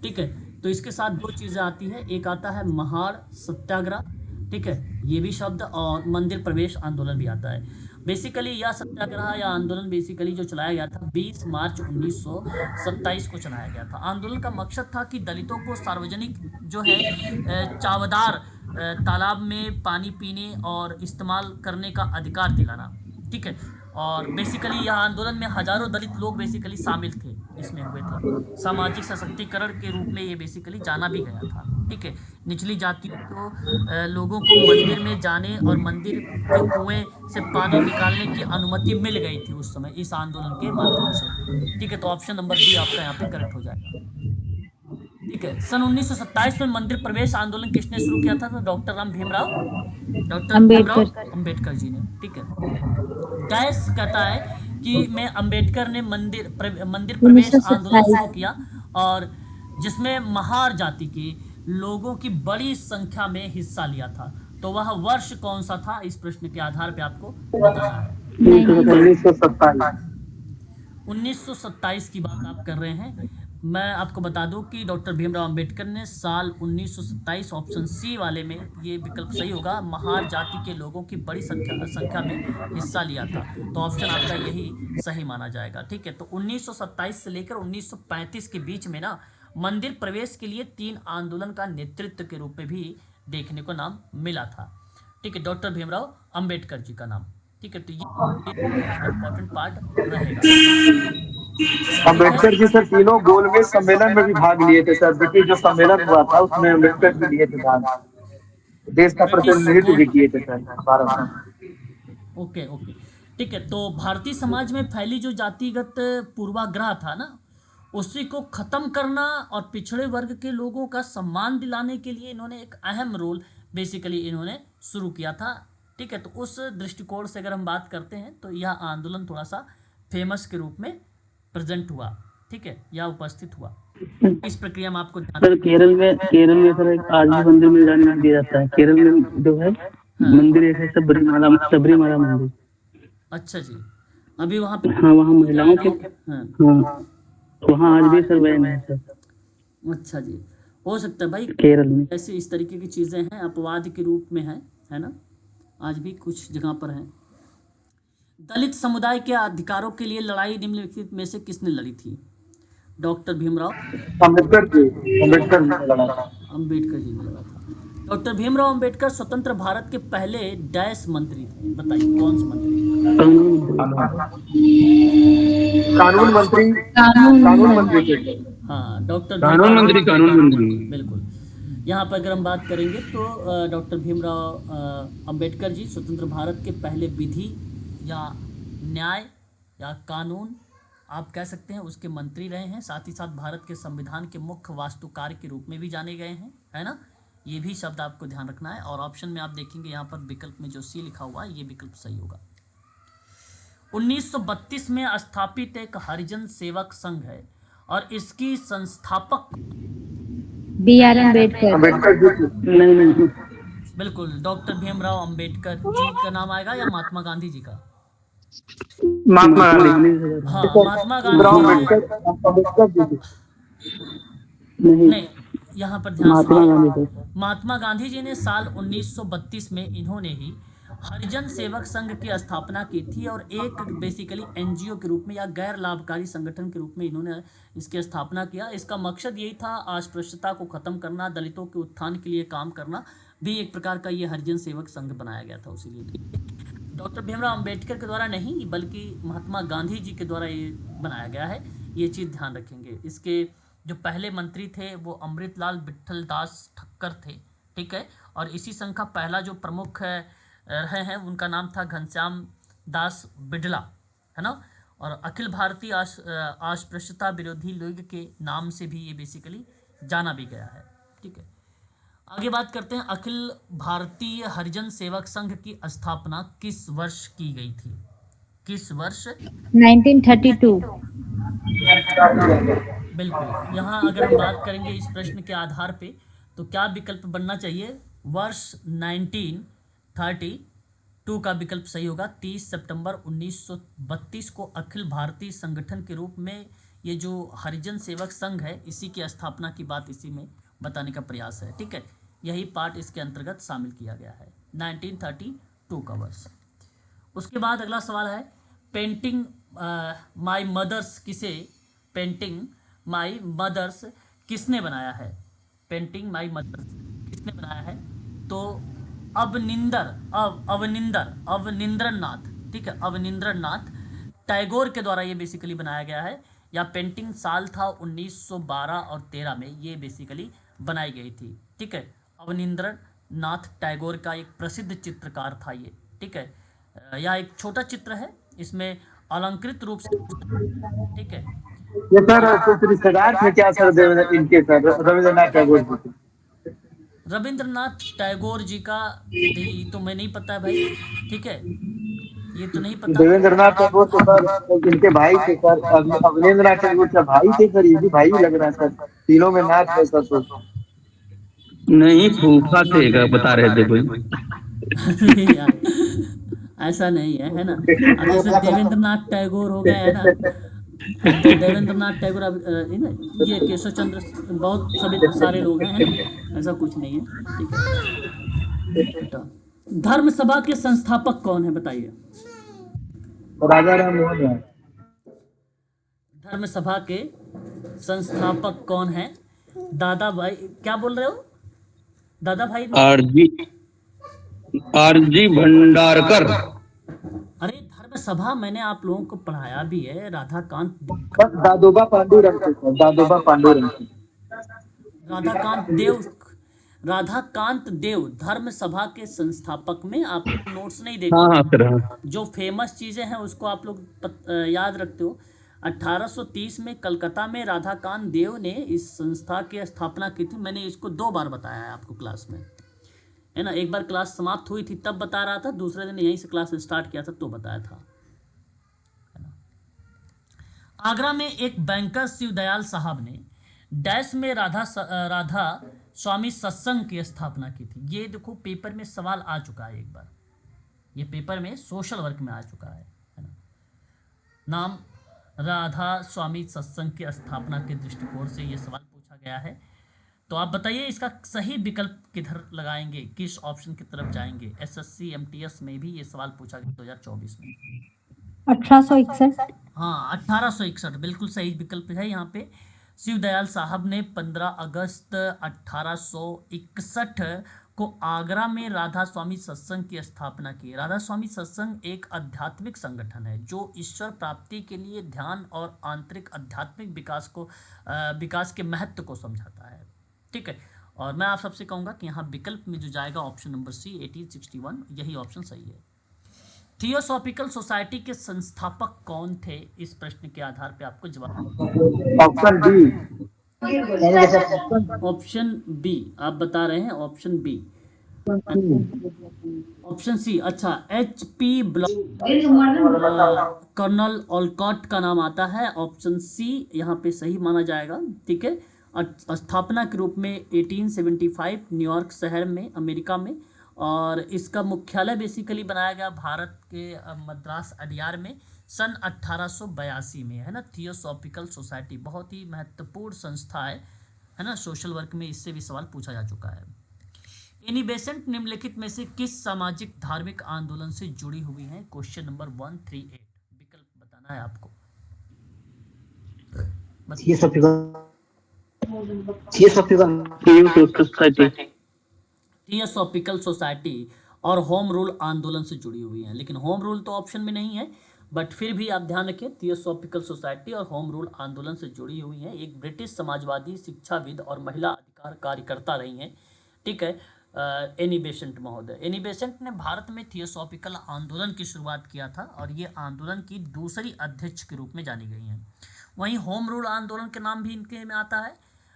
ठीक है, तो इसके साथ दो चीज़ें आती है, एक आता है महाड़ सत्याग्रह, ठीक है, ये भी शब्द, और मंदिर प्रवेश आंदोलन भी आता है। बेसिकली यह सत्याग्रह या आंदोलन बेसिकली जो चलाया गया था 20 मार्च 1927 को चलाया गया था। आंदोलन का मकसद था कि दलितों को सार्वजनिक जो है चावदार तालाब में पानी पीने और इस्तेमाल करने का अधिकार दिलाना। ठीक है, और बेसिकली यह आंदोलन में हजारों दलित लोग बेसिकली शामिल थे, इसमें हुए थे। सामाजिक सशक्तिकरण के रूप में ये बेसिकली जाना भी गया था। ठीक है, निचली जातियों को लोगों को मंदिर में जाने और मंदिर के कुएं से पानी निकालने की अनुमति मिल गई थी उस समय इस आंदोलन के माध्यम से। ठीक है, तो ऑप्शन नंबर बी आपका यहाँ पे करेक्ट हो जाएगा। ठीक है, सन 1927 में मंदिर प्रवेश आंदोलन किसने शुरू किया था? तो डॉक्टर भीमराव अंबेडकर जी ने। ठीक है, डैश कहता है कि मैं अंबेडकर ने मंदिर प्रवेश आंदोलन शुरू किया और जिसमें महार जाति के लोगों की बड़ी संख्या में हिस्सा लिया था। तो वह वर्ष कौन सा था? इस प्रश्न के आधार पे आपको बताना है। 1927 की बात आप कर रहे हैं। मैं आपको बता दूं कि डॉक्टर भीमराव अंबेडकर ने साल 1927 ऑप्शन सी वाले में, ये विकल्प सही होगा, महार जाति के लोगों की बड़ी संख्या में हिस्सा लिया था। तो ऑप्शन आपका यही सही माना जाएगा। ठीक है, तो 1927 से लेकर 1935 के बीच में ना मंदिर प्रवेश के लिए 3 आंदोलन का नेतृत्व के रूप में भी देखने को नाम मिला था। ठीक है, डॉक्टर भीमराव अंबेडकर जी का नाम। ठीक है, तो ये इम्पोर्टेंट पार्ट रहेगा। अम्बेडकर जी सर तीनों गोलमेज सम्मेलन में भी भाग लिए थे सर। ब्रिटिश जो सम्मेलन हुआ था उसमें अम्बेडकर भी लिए थे भाग, देश का प्रतिनिधित्व भी किए थे सर भारत में। ओके ओके, ठीक है, तो भारतीय समाज में फैली जो जातिगत पूर्वाग्रह था ना, उसी को खत्म करना और पिछड़े वर्ग के लोगों का सम्मान दिलाने के लिए इन्होंने एक अहम रोल बेसिकली इन्होंने शुरू किया था। ठीक है, तो उस दृष्टिकोण से अगर हम बात करते हैं तो यह आंदोलन थोड़ा सा फेमस के रूप में प्रेजेंट हुआ। ठीक है, या उपस्थित हुआ। इस प्रक्रिया में आपको सर केरल में सर एक आज भी मंदिर में जाने नहीं दिया जाता है। केरल में जो है मंदिर है सबरीमाला मंदिर। अच्छा जी, अभी वहाँ पे हाँ, वहाँ महिलाओं के हाँ वहाँ आज भी सर बैन है सर। अच्छा जी, हो सकता है भाई केरल में ऐसे इस तरीके की चीज़ें हैं, अपवाद के रूप में है ना, आज भी कुछ जगह पर हैं। दलित समुदाय के अधिकारों के लिए लड़ाई निम्नलिखित में से किसने लड़ी थी? डॉक्टर भीमराव अम्बेडकर जी, अम्बेडकर जी ने लड़ा था। अंबेडकर जी ने लड़ा था। डॉक्टर भीमराव अंबेडकर स्वतंत्र भारत के पहले डैश मंत्री थे, बताइए कौन से मंत्री? कानून मंत्री, कानून मंत्री थे। हाँ, डॉक्टर कानून मंत्री, कानून मंत्री। बिल्कुल। यहाँ पर अगर हम बात करेंगे तो डॉक्टर भीमराव अंबेडकर जी स्वतंत्र भारत के पहले विधि या न्याय या कानून आप कह सकते हैं उसके मंत्री रहे हैं। साथ ही साथ भारत के संविधान के मुख्य वास्तुकार के रूप में भी जाने गए हैं, है ना। ये भी शब्द आपको ध्यान रखना है। और ऑप्शन में आप देखेंगे यहाँ पर विकल्प में जो सी लिखा हुआ है ये विकल्प सही होगा। 1932 में स्थापित एक हरिजन सेवक संघ है और इसकी संस्थापक B.R. अम्बेडकर। अम्बेडकर जी। नहीं, बिल्कुल डॉक्टर भीमराव अंबेडकर जी का नाम आएगा या महात्मा गांधी जी का? महात्मा गांधी। हाँ, महात्मा भीमराव गांधी जी। अम्बेडकर जी। नहीं, यहाँ पर ध्यान महात्मा गांधी सुनिए। थे। महात्मा गांधी जी ने साल 1932 में इन्होंने ही हरिजन सेवक संघ की स्थापना की थी और एक बेसिकली एनजीओ के रूप में या गैर लाभकारी संगठन के रूप में इन्होंने इसकी स्थापना किया। इसका मकसद यही था अस्पृश्यता को खत्म करना, दलितों के उत्थान के लिए काम करना, भी एक प्रकार का ये हरिजन सेवक संघ बनाया गया था उसी लिए। डॉक्टर भीमराव अंबेडकर के द्वारा नहीं बल्कि महात्मा गांधी जी के द्वारा ये बनाया गया है, ये चीज़ ध्यान रखेंगे। इसके जो पहले मंत्री थे वो अमृतलाल विट्ठल दास ठक्कर थे, ठीक है। और इसी संघ का पहला जो प्रमुख रहे हैं उनका नाम था घनश्याम दास बिड़ला, है ना। और अखिल भारतीय अस्पृश्यता विरोधी लीग के नाम से भी ये बेसिकली जाना भी गया है, ठीक है। आगे बात करते हैं, अखिल भारतीय हरिजन सेवक संघ की स्थापना किस वर्ष की गई थी? किस वर्ष? 1932। बिल्कुल। यहाँ अगर हम बात करेंगे इस प्रश्न के आधार पे तो क्या विकल्प बनना चाहिए? वर्ष 1932 का विकल्प सही होगा। 30 सितंबर 1932 को अखिल भारतीय संगठन के रूप में ये जो हरिजन सेवक संघ है इसी की स्थापना की बात इसी में बताने का प्रयास है, ठीक है। यही पार्ट इसके अंतर्गत शामिल किया गया है, 1932 का वर्ष। उसके बाद अगला सवाल है, painting my mother's painting my mother's किसने बनाया है? पेंटिंग माई मदर्स किसने बनाया है? तो अवनिंद्रनाथ, ठीक है, अवनिंद्रनाथ टैगोर के द्वारा ये बेसिकली बनाया गया है। या पेंटिंग साल था 1912 और 13 में ये बेसिकली बनाई गई थी, ठीक है। अवनिंद्रनाथ टैगोर का एक प्रसिद्ध चित्रकार था ये, ठीक है। यह एक छोटा चित्र है, इसमें अलंकृत रूप से, ठीक है। ये सर कुछ रिश्तेदार थे क्या सर देवेंद्र इनके सर रविंद्रनाथ टैगोर जी के? रविंद्रनाथ टैगोर जी का ये तो मैं नहीं पता भाई, ठीक है, ये तो नहीं पता। देवेंद्रनाथ टैगोर तो सर इनके भाई थे सर, अवनींद्रनाथ टैगोर के भाई थे सर, ये भी भाई लग रहा है सर, तीनों में नाथ है सर। तो नहीं, फूफा थे का बता रहे थे कोई। नहीं यार, ऐसा नहीं है ना। अब जैसे देवेंद्रनाथ टैगोर हो गए है ना, तो देवेंद्रनाथ टैगोर अब ये केशव चंद्र बहुत सभी सारे लोग हैं, है ना, ऐसा कुछ नहीं है, ठीक है। धर्म सभा के संस्थापक कौन है बताइए? राजा राम मोहन है। धर्म सभा के संस्थापक कौन है? दादा भाई, क्या बोल रहे हो दादा भाई? आरजी भंडारकर। अरे धर्म सभा मैंने आप लोगों को पढ़ाया भी है, राधाकांत दादोबा पांडुरंग थे सर, दादोबा पांडुरंग। राधाकांत देव धर्म सभा के संस्थापक में आप नोट्स नहीं देखते। हाँ सर, हाँ। जो फेमस चीजें हैं उसको आप लोग याद रखते हो। 1830 में कलकत्ता में राधाकांत देव ने इस संस्था की स्थापना की थी। मैंने इसको 2 बार बताया है आपको क्लास में, है ना। एक बार क्लास समाप्त हुई थी तब बता रहा था, दूसरे दिन यहीं से क्लास स्टार्ट किया था तो बताया था, है ना। आगरा में एक बैंकर शिवदयाल साहब ने डैश में राधा स्वामी सत्संग की स्थापना की थी। ये देखो पेपर में सवाल आ चुका है एक बार, ये पेपर में सोशल वर्क में आ चुका है ना। नाम राधा स्वामी सत्संग की स्थापना के दृष्टिकोण से ये सवाल पूछा गया है। तो आप बताइए इसका सही विकल्प किधर लगाएंगे, किस ऑप्शन की तरफ जाएंगे? एसएससी एमटीएस में भी ये सवाल पूछा गया 2024 में। 1861। हाँ 1861 बिल्कुल सही विकल्प है यहाँ पे। शिवदयाल साहब ने 15 अगस्त 1861 को आगरा में राधा स्वामी सत्संग की स्थापना की। राधा स्वामी सत्संग एक आध्यात्मिक संगठन है जो ईश्वर प्राप्ति के लिए ध्यान और आंतरिक आध्यात्मिक विकास के महत्व को समझाता है। ठीक है, और मैं आप सबसे कहूँगा कि यहाँ विकल्प में जो जाएगा ऑप्शन नंबर सी 1861 यही ऑप्शन सही है। थियोसॉफिकल सोसाइटी के संस्थापक कौन थे, इस प्रश्न के आधार पे आपको जवाब। Option D. ऑप्शन बी आप बता रहे हैं, ऑप्शन बी। ऑप्शन सी, अच्छा HP ब्लॉक कर्नल ओलकॉट का नाम आता है। ऑप्शन सी यहाँ पे सही माना जाएगा। ठीक है, स्थापना के रूप में 1875 न्यूयॉर्क शहर में अमेरिका में, और इसका मुख्यालय बेसिकली बनाया गया भारत के मद्रास अडियार में सन 1882 में, है ना। थियोसॉफिकल सोसाइटी बहुत ही महत्वपूर्ण संस्था है ना, सोशल वर्क में इससे भी सवाल पूछा जा चुका है। एनी बेसेंट निम्नलिखित में से किस सामाजिक धार्मिक आंदोलन से जुड़ी हुई है? क्वेश्चन नंबर 138, विकल्प बताना है आपको। थियोसॉफिकल सोसाइटी और होम रूल आंदोलन से जुड़ी हुई है, लेकिन होम रूल तो ऑप्शन में नहीं है, बट फिर भी आप ध्यान रखिए थियोसॉफिकल सोसाइटी और होम रूल आंदोलन से जुड़ी हुई है। एक ब्रिटिश समाजवादी शिक्षाविद और महिला अधिकार कार्यकर्ता रही हैं। ठीक है, एनी बेसेंट महोदय। एनी बेसेंट ने भारत में थियोसॉफिकल आंदोलन की शुरुआत किया था और ये आंदोलन की दूसरी अध्यक्ष के रूप में जानी गई हैं। वहीं होम रूल आंदोलन के नाम भी इनके में आता है,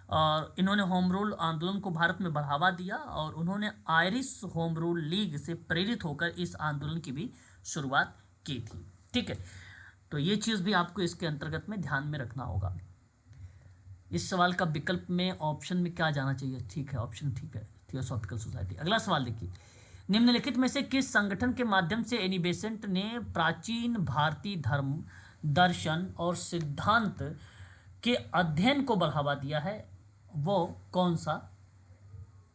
और इन्होंने होम रूल आंदोलन को भारत में बढ़ावा दिया और उन्होंने आयरिश होम रूल लीग से प्रेरित होकर इस आंदोलन की भी शुरुआत की थी। ठीक है, तो ये चीज़ भी आपको इसके अंतर्गत में ध्यान में रखना होगा। इस सवाल का विकल्प में ऑप्शन में क्या जाना चाहिए? ठीक है, ऑप्शन ठीक है, थियोसॉफिकल सोसाइटी। अगला सवाल देखिए, निम्नलिखित में से किस संगठन के माध्यम से एनी बेसेंट ने प्राचीन भारतीय धर्म, दर्शन और सिद्धांत के अध्ययन को बढ़ावा दिया है? वो कौन सा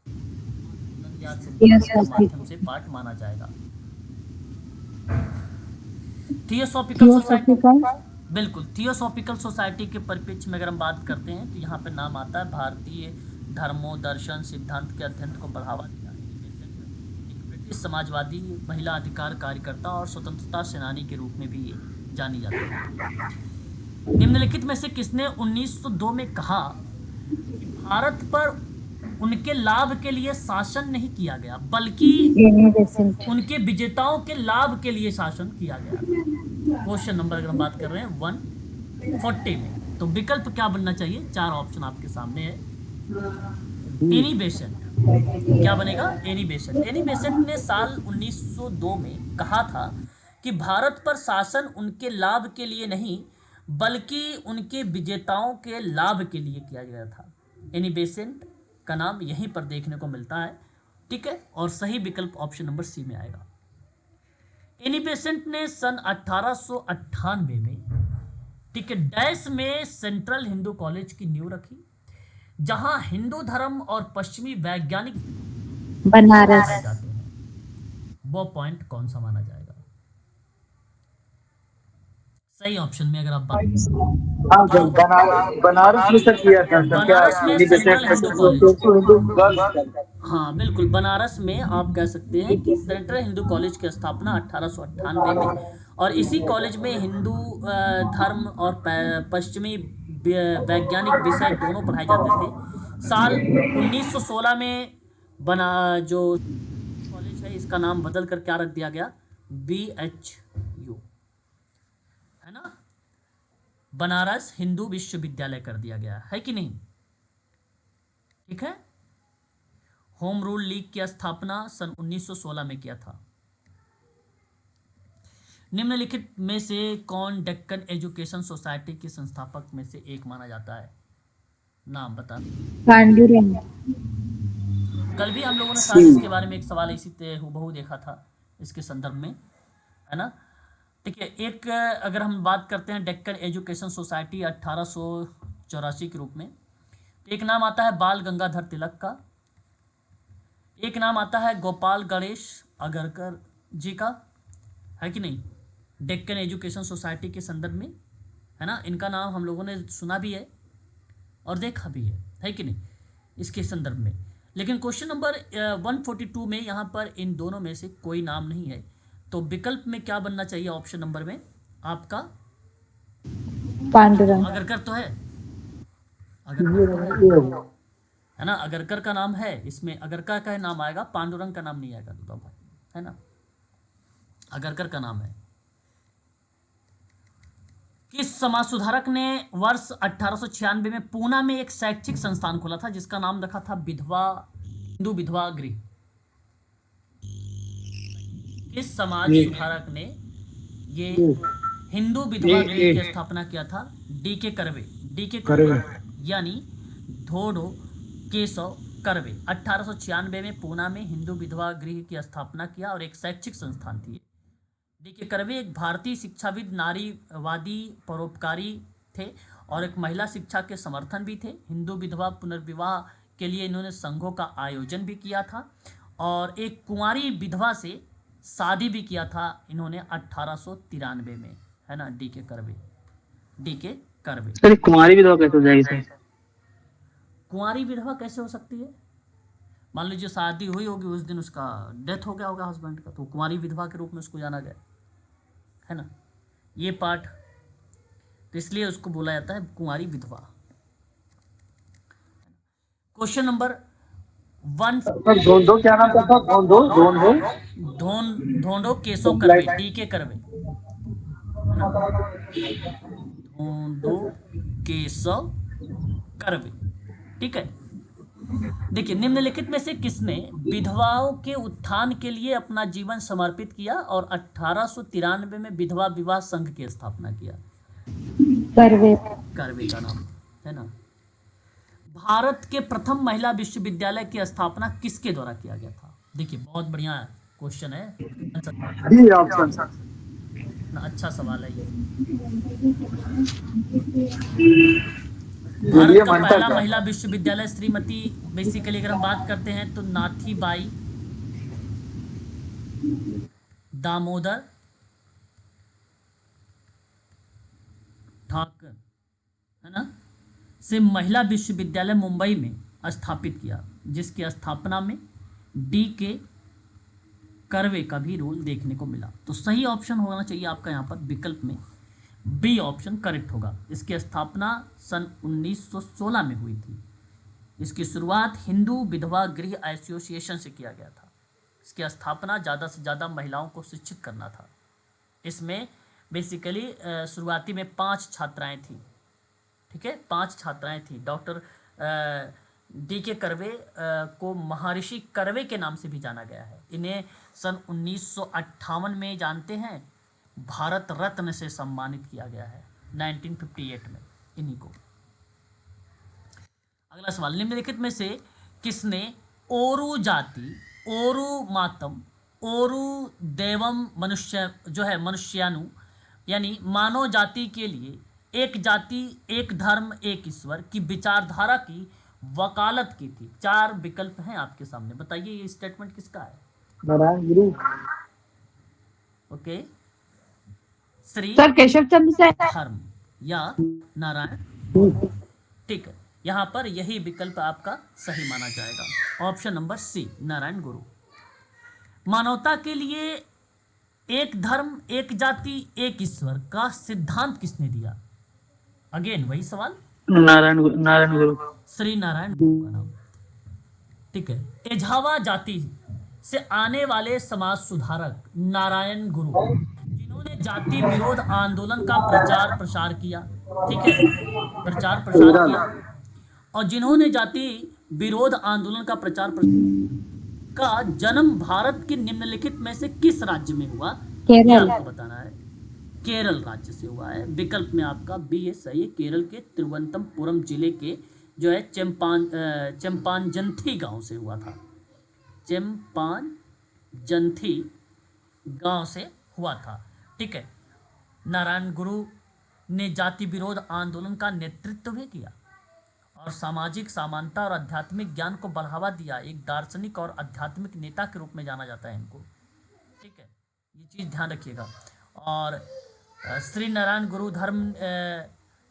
के माध्यम से पाठ माना जाएगा? थियोसॉफिकल सोसाइटी, बिल्कुल। थियोसॉफिकल सोसाइटी के परिप्रेक्ष्य में अगर हम बात करते हैं तो यहाँ पे नाम आता है भारतीय धर्मों, दर्शन, सिद्धांत के अध्ययन को बढ़ावा दिया। एक ब्रिटिश समाजवादी महिला अधिकार कार्यकर्ता और स्वतंत्रता सेनानी के रूप में भी ये जानी जाती है। निम्नलिखित में से किसने 1902 में कहा कि भारत पर उनके लाभ के लिए शासन नहीं किया गया बल्कि उनके विजेताओं के लाभ के लिए शासन किया गया? क्वेश्चन नंबर अगर हम बात कर रहे हैं 140 में, तो विकल्प क्या बनना चाहिए? 4 ऑप्शन आपके सामने है। एनी बेसेंट क्या बनेगा? Annie Besant. एनी बेसेंट ने साल 1902 में कहा था कि भारत पर शासन उनके लाभ के लिए नहीं बल्कि उनके विजेताओं के लाभ के लिए किया गया था। एनी बेसेंट का नाम यहीं पर देखने को मिलता है। ठीक है, और सही विकल्प ऑप्शन नंबर सी में आएगा। एनी बेसेंट ने सन 1898 में, ठीक है, डैश में सेंट्रल हिंदू कॉलेज की नींव रखी, जहां हिंदू धर्म और पश्चिमी वैज्ञानिक बनारस जाते हैं। वो पॉइंट कौन सा माना जाएगा? सही ऑप्शन में अगर आप बनारस में सर किया था सर, क्या बनारस में सेंट्रल हिंदू कॉलेज, गर्ल्स? हाँ बिल्कुल, बनारस में आप कह सकते हैं कि सेंट्रल हिंदू कॉलेज की स्थापना 1898 में, और इसी कॉलेज में हिंदू धर्म और पश्चिमी वैज्ञानिक विषय दोनों पढ़ाए जाते थे। साल 1916 में बना जो कॉलेज है इसका नाम बदल कर क्या रख दिया गया? BHU, है ना, बनारस हिंदू विश्वविद्यालय कर दिया गया है कि नहीं? ठीक है, होम रूल लीग की स्थापना सन 1916 में किया था। निम्नलिखित में से कौन डेक्कन एजुकेशन सोसाइटी के संस्थापक में से एक माना जाता है? नाम बता। कल भी हम लोगों ने शायद इसके बारे में एक सवाल इसी हूबहू देखा था इसके संदर्भ में, है ना। ठीक है, एक अगर हम बात करते हैं डेक्कन एजुकेशन सोसाइटी 1884 के रूप में, तो एक नाम आता है बाल गंगाधर तिलक का, एक नाम आता है गोपाल गणेश अगरकर जी का, है कि नहीं? डेक्कन एजुकेशन सोसाइटी के संदर्भ में, है ना। इनका नाम हम लोगों ने सुना भी है और देखा भी है कि नहीं, इसके संदर्भ में। लेकिन क्वेश्चन नंबर 142 में यहाँ पर इन दोनों में से कोई नाम नहीं है, तो विकल्प में क्या बनना चाहिए ऑप्शन नंबर में आपका? पांडुरंग। अगरकर तो है, अगरकर तो है ना, अगरकर का नाम है इसमें, अगरकर का नाम आएगा, पांडुरंग का नाम नहीं आएगा दुर्गा भाई, है ना। अगरकर का नाम है। किस समाज सुधारक ने वर्ष 1896 में पूना में एक शैक्षिक संस्थान खोला था जिसका नाम रखा था हिंदू विधवा गृह? किस समाज सुधारक ने ये हिंदू विधवा गृह की स्थापना किया था? डी.के. कर्वे यानी धोडो केशव कर्वे 1896 में पूना में हिंदू विधवा गृह की स्थापना किया और एक शैक्षिक संस्थान थी। डी.के. कर्वे एक भारतीय शिक्षाविद, नारीवादी, परोपकारी थे और एक महिला शिक्षा के समर्थन भी थे। हिंदू विधवा पुनर्विवाह के लिए इन्होंने संघों का आयोजन भी किया था और एक कुंवारी विधवा से शादी भी किया था इन्होंने 1893 में, है ना। डी.के. कर्वे। सर कुमारी विधवा कैसे हो जाएगी सर? कुंवारी विधवा कैसे हो सकती है? मान लीजिए शादी हुई होगी, उस दिन उसका डेथ हो गया होगा हस्बैंड का, तो कुंवारी विधवा के रूप में उसको जाना गया, है ना। ये पार्ट तो इसलिए उसको बोला जाता है कुंवारी विधवा। क्वेश्चन नंबर 1 धोंडो क्या नाम था? धोंडो केशव कर्वे, डी.के. कर्वे, धोंडो केशव कर्वे, ठीक है। देखिए, निम्नलिखित में से किसने विधवाओं के उत्थान के लिए अपना जीवन समर्पित किया और 1893 में विधवा विवाह संघ की स्थापना किया? कर्वे का नाम है ना। भारत के प्रथम महिला विश्वविद्यालय की स्थापना किसके द्वारा किया गया था? देखिए, बहुत बढ़िया क्वेश्चन है, डी ऑप्शन। अच्छा सवाल है ये। भारत का पहला महिला विश्वविद्यालय श्रीमती, बेसिकली अगर हम बात करते हैं तो नाथीबाई दामोदर ठाकर, है ना, से महिला विश्वविद्यालय मुंबई में स्थापित किया, जिसकी स्थापना में डी.के. कर्वे का भी रोल देखने को मिला। तो सही ऑप्शन होना चाहिए आपका यहाँ पर विकल्प में बी ऑप्शन करेक्ट होगा। इसकी स्थापना सन 1916 में हुई थी। इसकी शुरुआत हिंदू विधवा गृह एसोसिएशन से किया गया था। इसकी स्थापना ज़्यादा से ज़्यादा महिलाओं को शिक्षित करना था। इसमें बेसिकली शुरुआती में 5 छात्राएं थी, ठीक है, 5 छात्राएं थी। Doctor DK. कर्वे को महर्षि कर्वे के नाम से भी जाना गया है। इन्हें सन 1958 में जानते हैं भारत रत्न से सम्मानित किया गया है 1958 में इन्हीं को। अगला सवाल, निम्नलिखित में से किसने ओरू जाति, ओरू मातम, ओरू देवम मनुष्य जो है मनुष्यानु यानी मानव जाति के लिए एक जाति एक धर्म एक ईश्वर की विचारधारा की वकालत की थी? 4 विकल्प हैं आपके सामने, बताइए ये स्टेटमेंट किसका है? नारायण गुरु। ओके, श्री सर केशव चंद्र से। धर्म या नारायण, ठीक है। यहाँ पर यही विकल्प आपका सही माना जाएगा, ऑप्शन नंबर सी नारायण गुरु। मानवता के लिए एक धर्म एक जाति एक ईश्वर का सिद्धांत किसने दिया? अगेन वही सवाल, नारायण गुरु। श्री नारायण गुरु का नाम, ठीक है। एझावा जाति से आने वाले समाज सुधारक नारायण गुरु, जिन्होंने जाति विरोध आंदोलन का प्रचार प्रसार किया, ठीक है, प्रचार प्रसार किया, और जिन्होंने जाति विरोध आंदोलन का प्रचार का जन्म भारत के निम्नलिखित में से किस राज्य में हुआ? केरल। आपको बताना है, केरल राज्य से हुआ है। विकल्प में आपका बी है सही है। केरल के तिरुवनंतपुरम जिले के जो है चंपांजंथी गांव से हुआ था। चंपांजंथी गांव से हुआ था, ठीक है। नारायण गुरु ने जाति विरोध आंदोलन का नेतृत्व भी किया और सामाजिक समानता और आध्यात्मिक ज्ञान को बढ़ावा दिया। एक दार्शनिक और आध्यात्मिक नेता के रूप में जाना जाता है इनको, ठीक है, ये चीज़ ध्यान रखिएगा। और श्री नारायण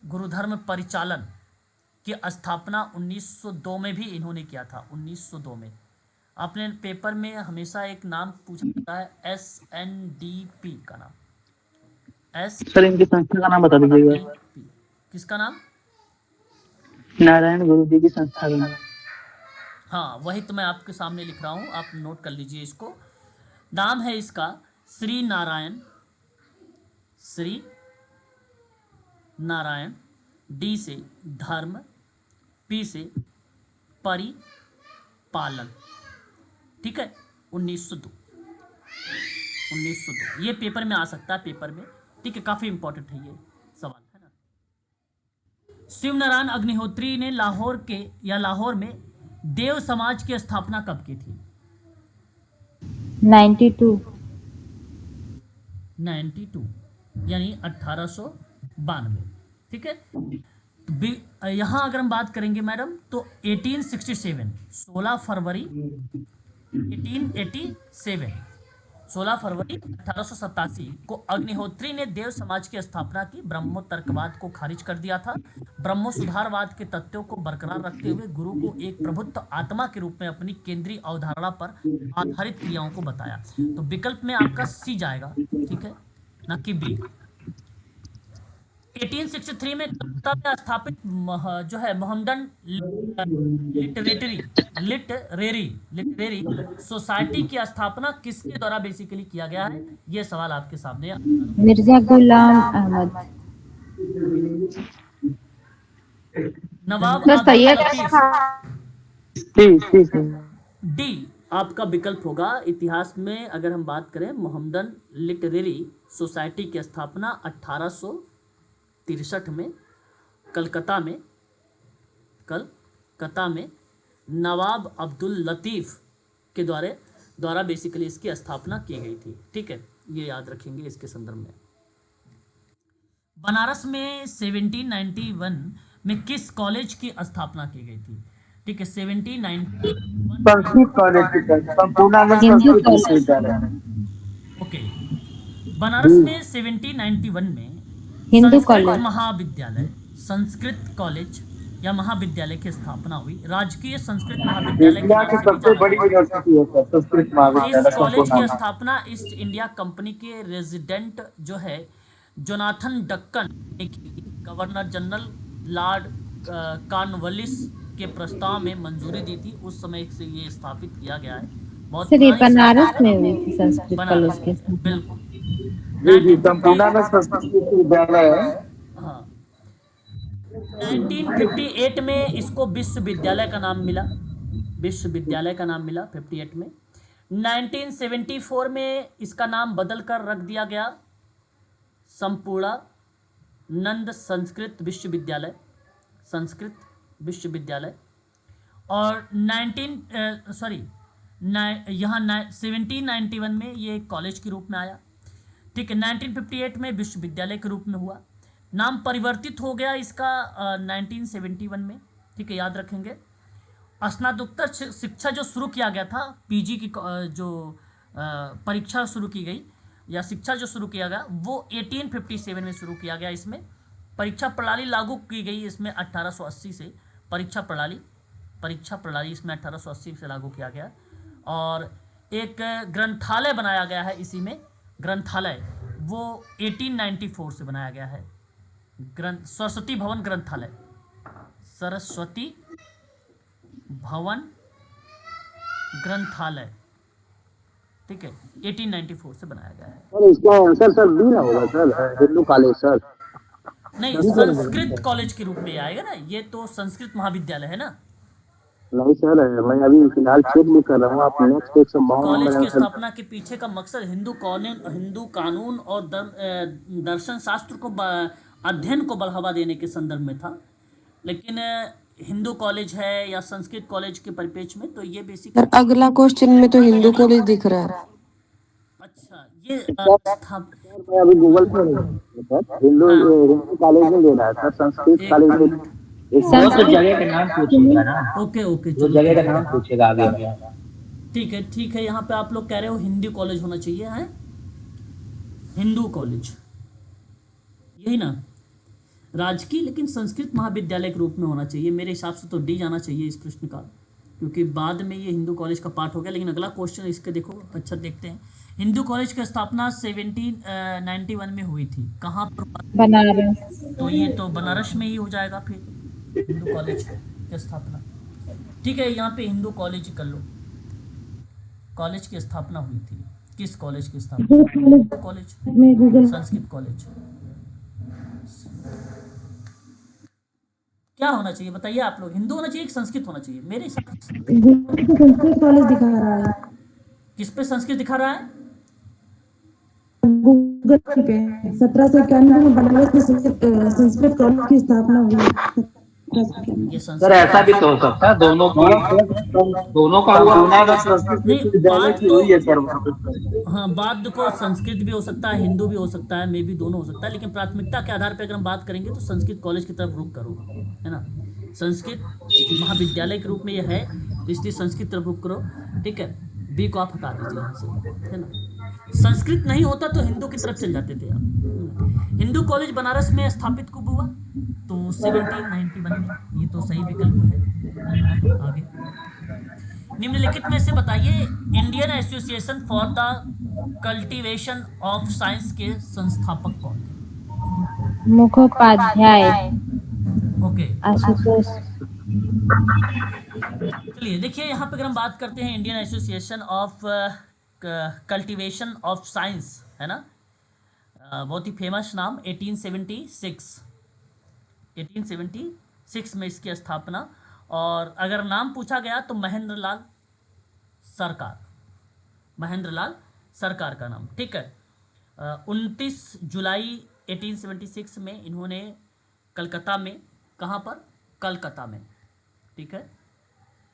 गुरुधर्म परिचालन की स्थापना 1902 में भी इन्होंने किया था, 1902 में। अपने पेपर में हमेशा एक नाम पूछा जाता है, SNDP का नाम, सर इनकी संस्था का नाम बता दीजिएगा। SNDP किसका नाम? नारायण गुरु जी की संस्था का नाम। हाँ, वही तो मैं आपके सामने लिख रहा हूँ, आप नोट कर लीजिए इसको। नाम है इसका श्री नारायण, डी से धर्म, पी से परिपालन, ठीक है। 1902 ये पेपर में आ सकता है, पेपर में, ठीक है। काफी इंपॉर्टेंट है ये सवाल, है ना। शिव नारायण अग्निहोत्री ने लाहौर में देव समाज की स्थापना कब की थी? 92। 92 यानी 1892, ठीक है। यहाँ अगर हम बात करेंगे मैडम तो 1867, 16 फरवरी 1887, 16 फरवरी 1887 को अग्निहोत्री ने देव समाज की स्थापना की। ब्रह्मो तर्कवाद को खारिज कर दिया था। ब्रह्मो सुधारवाद के तथ्यों को बरकरार रखते हुए गुरु को एक प्रबुद्ध आत्मा के रूप में अपनी केंद्रीय अवधारणा पर आधारित क्रियाओं को बताया। तो विकल्प में आपका सी जाएगा, ठीक है, ना कि बी। 1863 में कलकत्ता में स्थापित जो है मोहम्मदन लिटरेरी सोसाइटी की स्थापना किसके द्वारा बेसिकली किया गया है? ये सवाल आपके सामने। मिर्जा गुलाम अहमद। नवाब सर अब्दुल सैयद लतीफ। ठीक है। डी आपका विकल्प होगा। इतिहास में अगर हम बात करें, मोहम्मदन लिटरेरी सोसाइटी की स्थापना 1863 में कलकत्ता में नवाब अब्दुल लतीफ के द्वारा बेसिकली इसकी स्थापना की गई थी, ठीक है। ये याद रखेंगे इसके संदर्भ में। बनारस में 1791 में किस कॉलेज की स्थापना की गई थी? ठीक है, 1791 संस्कृत कॉलेज की संपूर्णानंद संस्कृत विश्वविद्यालय। ओके। बनारस में 1791 में हिंदू संस्कृत कॉलेज। महाविद्यालय, संस्कृत कॉलेज या महाविद्यालय की स्थापना हुई। राजकीय संस्कृत महाविद्यालय के इंडिया नाम की से भी सबसे जाना बड़ी जाता यूनिवर्सिटी है सर, संस्कृत है। महाविद्यालय इस कॉलेज की संपूर्णानंद। स्थापना ईस्ट इंडिया कंपनी के रेजिडेंट जो है जोनाथन डक्कन ने की। गवर्नर जनरल लॉर्ड कॉर्नवालिस के प्रस्ताव में मंजूरी दी थी। उस समय से ये स्थापित किया गया है। बहुत सर ये पुरानी बनारस में हुई थी संस्कृत बनारस कॉलेज के। में, बिल्कुल। जी संपूर्णानंद संस्कृत विश्वविद्यालय है। हाँ, 1958 में इसको विश्वविद्यालय का नाम मिला। 58 में। 1974 में इसका नाम बदलकर रख दिया गया संपूर्णानंद संस्कृत विश्वविद्यालय। और 1791 में ये कॉलेज के रूप में आया, ठीक है। 1958 में विश्वविद्यालय के रूप में हुआ। नाम परिवर्तित हो गया इसका 1971 में, ठीक है, याद रखेंगे। स्नातकोत्तर शिक्षा जो शुरू किया गया था, पीजी की जो परीक्षा शुरू की गई या शिक्षा जो शुरू किया गया, वो 1857 में शुरू किया गया। इसमें परीक्षा प्रणाली लागू की गई इसमें 1880 से। परीक्षा प्रणाली इसमें 1880 से लागू किया गया। और एक ग्रंथालय बनाया गया है इसी में। ग्रंथालय वो 1894 से बनाया गया है। सरस्वती भवन ग्रंथालय, सरस्वती भवन ग्रंथालय, ठीक है, 1894 से बनाया गया है। सर इसका आंसर सर बी ना होगा सर, हिंदू कॉलेज सर। नहीं, संस्कृत कॉलेज के रूप में आएगा ना, ये तो संस्कृत महाविद्यालय है ना। नहीं सर, मैं अभी फिलहाल चेक भी कर रहा हूँ। आप नेक्स्ट एक कॉलेज की स्थापना के पीछे का मकसद हिंदू कानून और दर्शन शास्त्र को अध्ययन को बढ़ावा देने के संदर्भ में था। लेकिन हिंदू कॉलेज है या संस्कृत कॉलेज के परिप्रेक्ष्य में तो ये बेसिक। सर अगला क्वेश्चन में तो हिंदू कॉलेज दिख रहा है। अच्छा, ये मैं अभी गूगल पे हिंदू कॉलेज में दे रहा है सर, संस्कृत कॉलेज में तो जगह का नाम पूछेगा ना। ओके जो जगह का नाम पूछेगा आगे। ठीक है। यहाँ पे आप लोग कह रहे हो हिंदी कॉलेज होना चाहिए है। हिंदू कॉलेज, यही ना, राजकीय लेकिन संस्कृत महाविद्यालय के रूप में होना चाहिए मेरे हिसाब से, तो डी जाना चाहिए इस प्रश्न का, क्योंकि बाद में ये हिंदू कॉलेज का पार्ट हो गया। लेकिन अगला क्वेश्चन इसके देखो, अच्छा देखते हैं। हिंदू कॉलेज की स्थापना 1791 में हुई थी, कहाँ पर हुआ? बनारस। तो ये तो बनारस में ही हो जाएगा फिर हिंदू कॉलेज की स्थापना। ठीक है, यहाँ पे हिंदू कॉलेज कर लो, कॉलेज की स्थापना हुई थी, किस कॉलेज की स्थापना? कॉलेज, में गूगल संस्कृत कॉलेज। क्या होना चाहिए बताइए आप लोग, हिंदू होना चाहिए कि संस्कृत होना चाहिए? मेरे हिसाब से गूगल पे संस्कृत कॉलेज दिखा रहा है, किस पे संस्कृत दिखा रहा है? गूगल पे 1791 में बनारस में संस्कृत कॉलेज की स्थापना हुई। ये सर संस्कृत, ऐसा भी तो हो सकता है, दोनों का हुआ। संपूर्णागढ़ संस्कृत नहीं विश्वविद्यालय बात की तो, हुई है सर वहाँ पे। हाँ बात देखो, संस्कृत भी हो सकता है, हिंदू भी हो सकता है, मे भी दोनों हो सकता है, लेकिन प्राथमिकता के आधार पर अगर हम बात करेंगे तो संस्कृत कॉलेज की तरफ रुख करो, है ना। संस्कृत महाविद्यालय के रूप में यह है, तो इसलिए संस्कृत तरफ रुख करो। ठीक है, बी को आप हटा दीजिए यहाँ से, है ना। संस्कृत नहीं होता तो हिंदू की तरफ चल जाते थे आप। हिंदू कॉलेज बनारस में स्थापित कब हुआ? तो 1791 में, ये तो सही विकल्प है। आगे, निम्नलिखित में से बताइए Indian association for the cultivation of science के संस्थापक कौन थे? मुखोपाध्याय ओके, आशुतोष। चलिए देखिए यहाँ पे अगर हम बात करते हैं Indian association of cultivation of science, है ना, बहुत ही फेमस नाम, 1876 में इसकी स्थापना। और अगर नाम पूछा गया तो महेंद्र लाल सरकार का नाम। ठीक है, 29 जुलाई 1876 में इन्होंने कलकत्ता में, कहाँ पर? कलकत्ता में, ठीक है,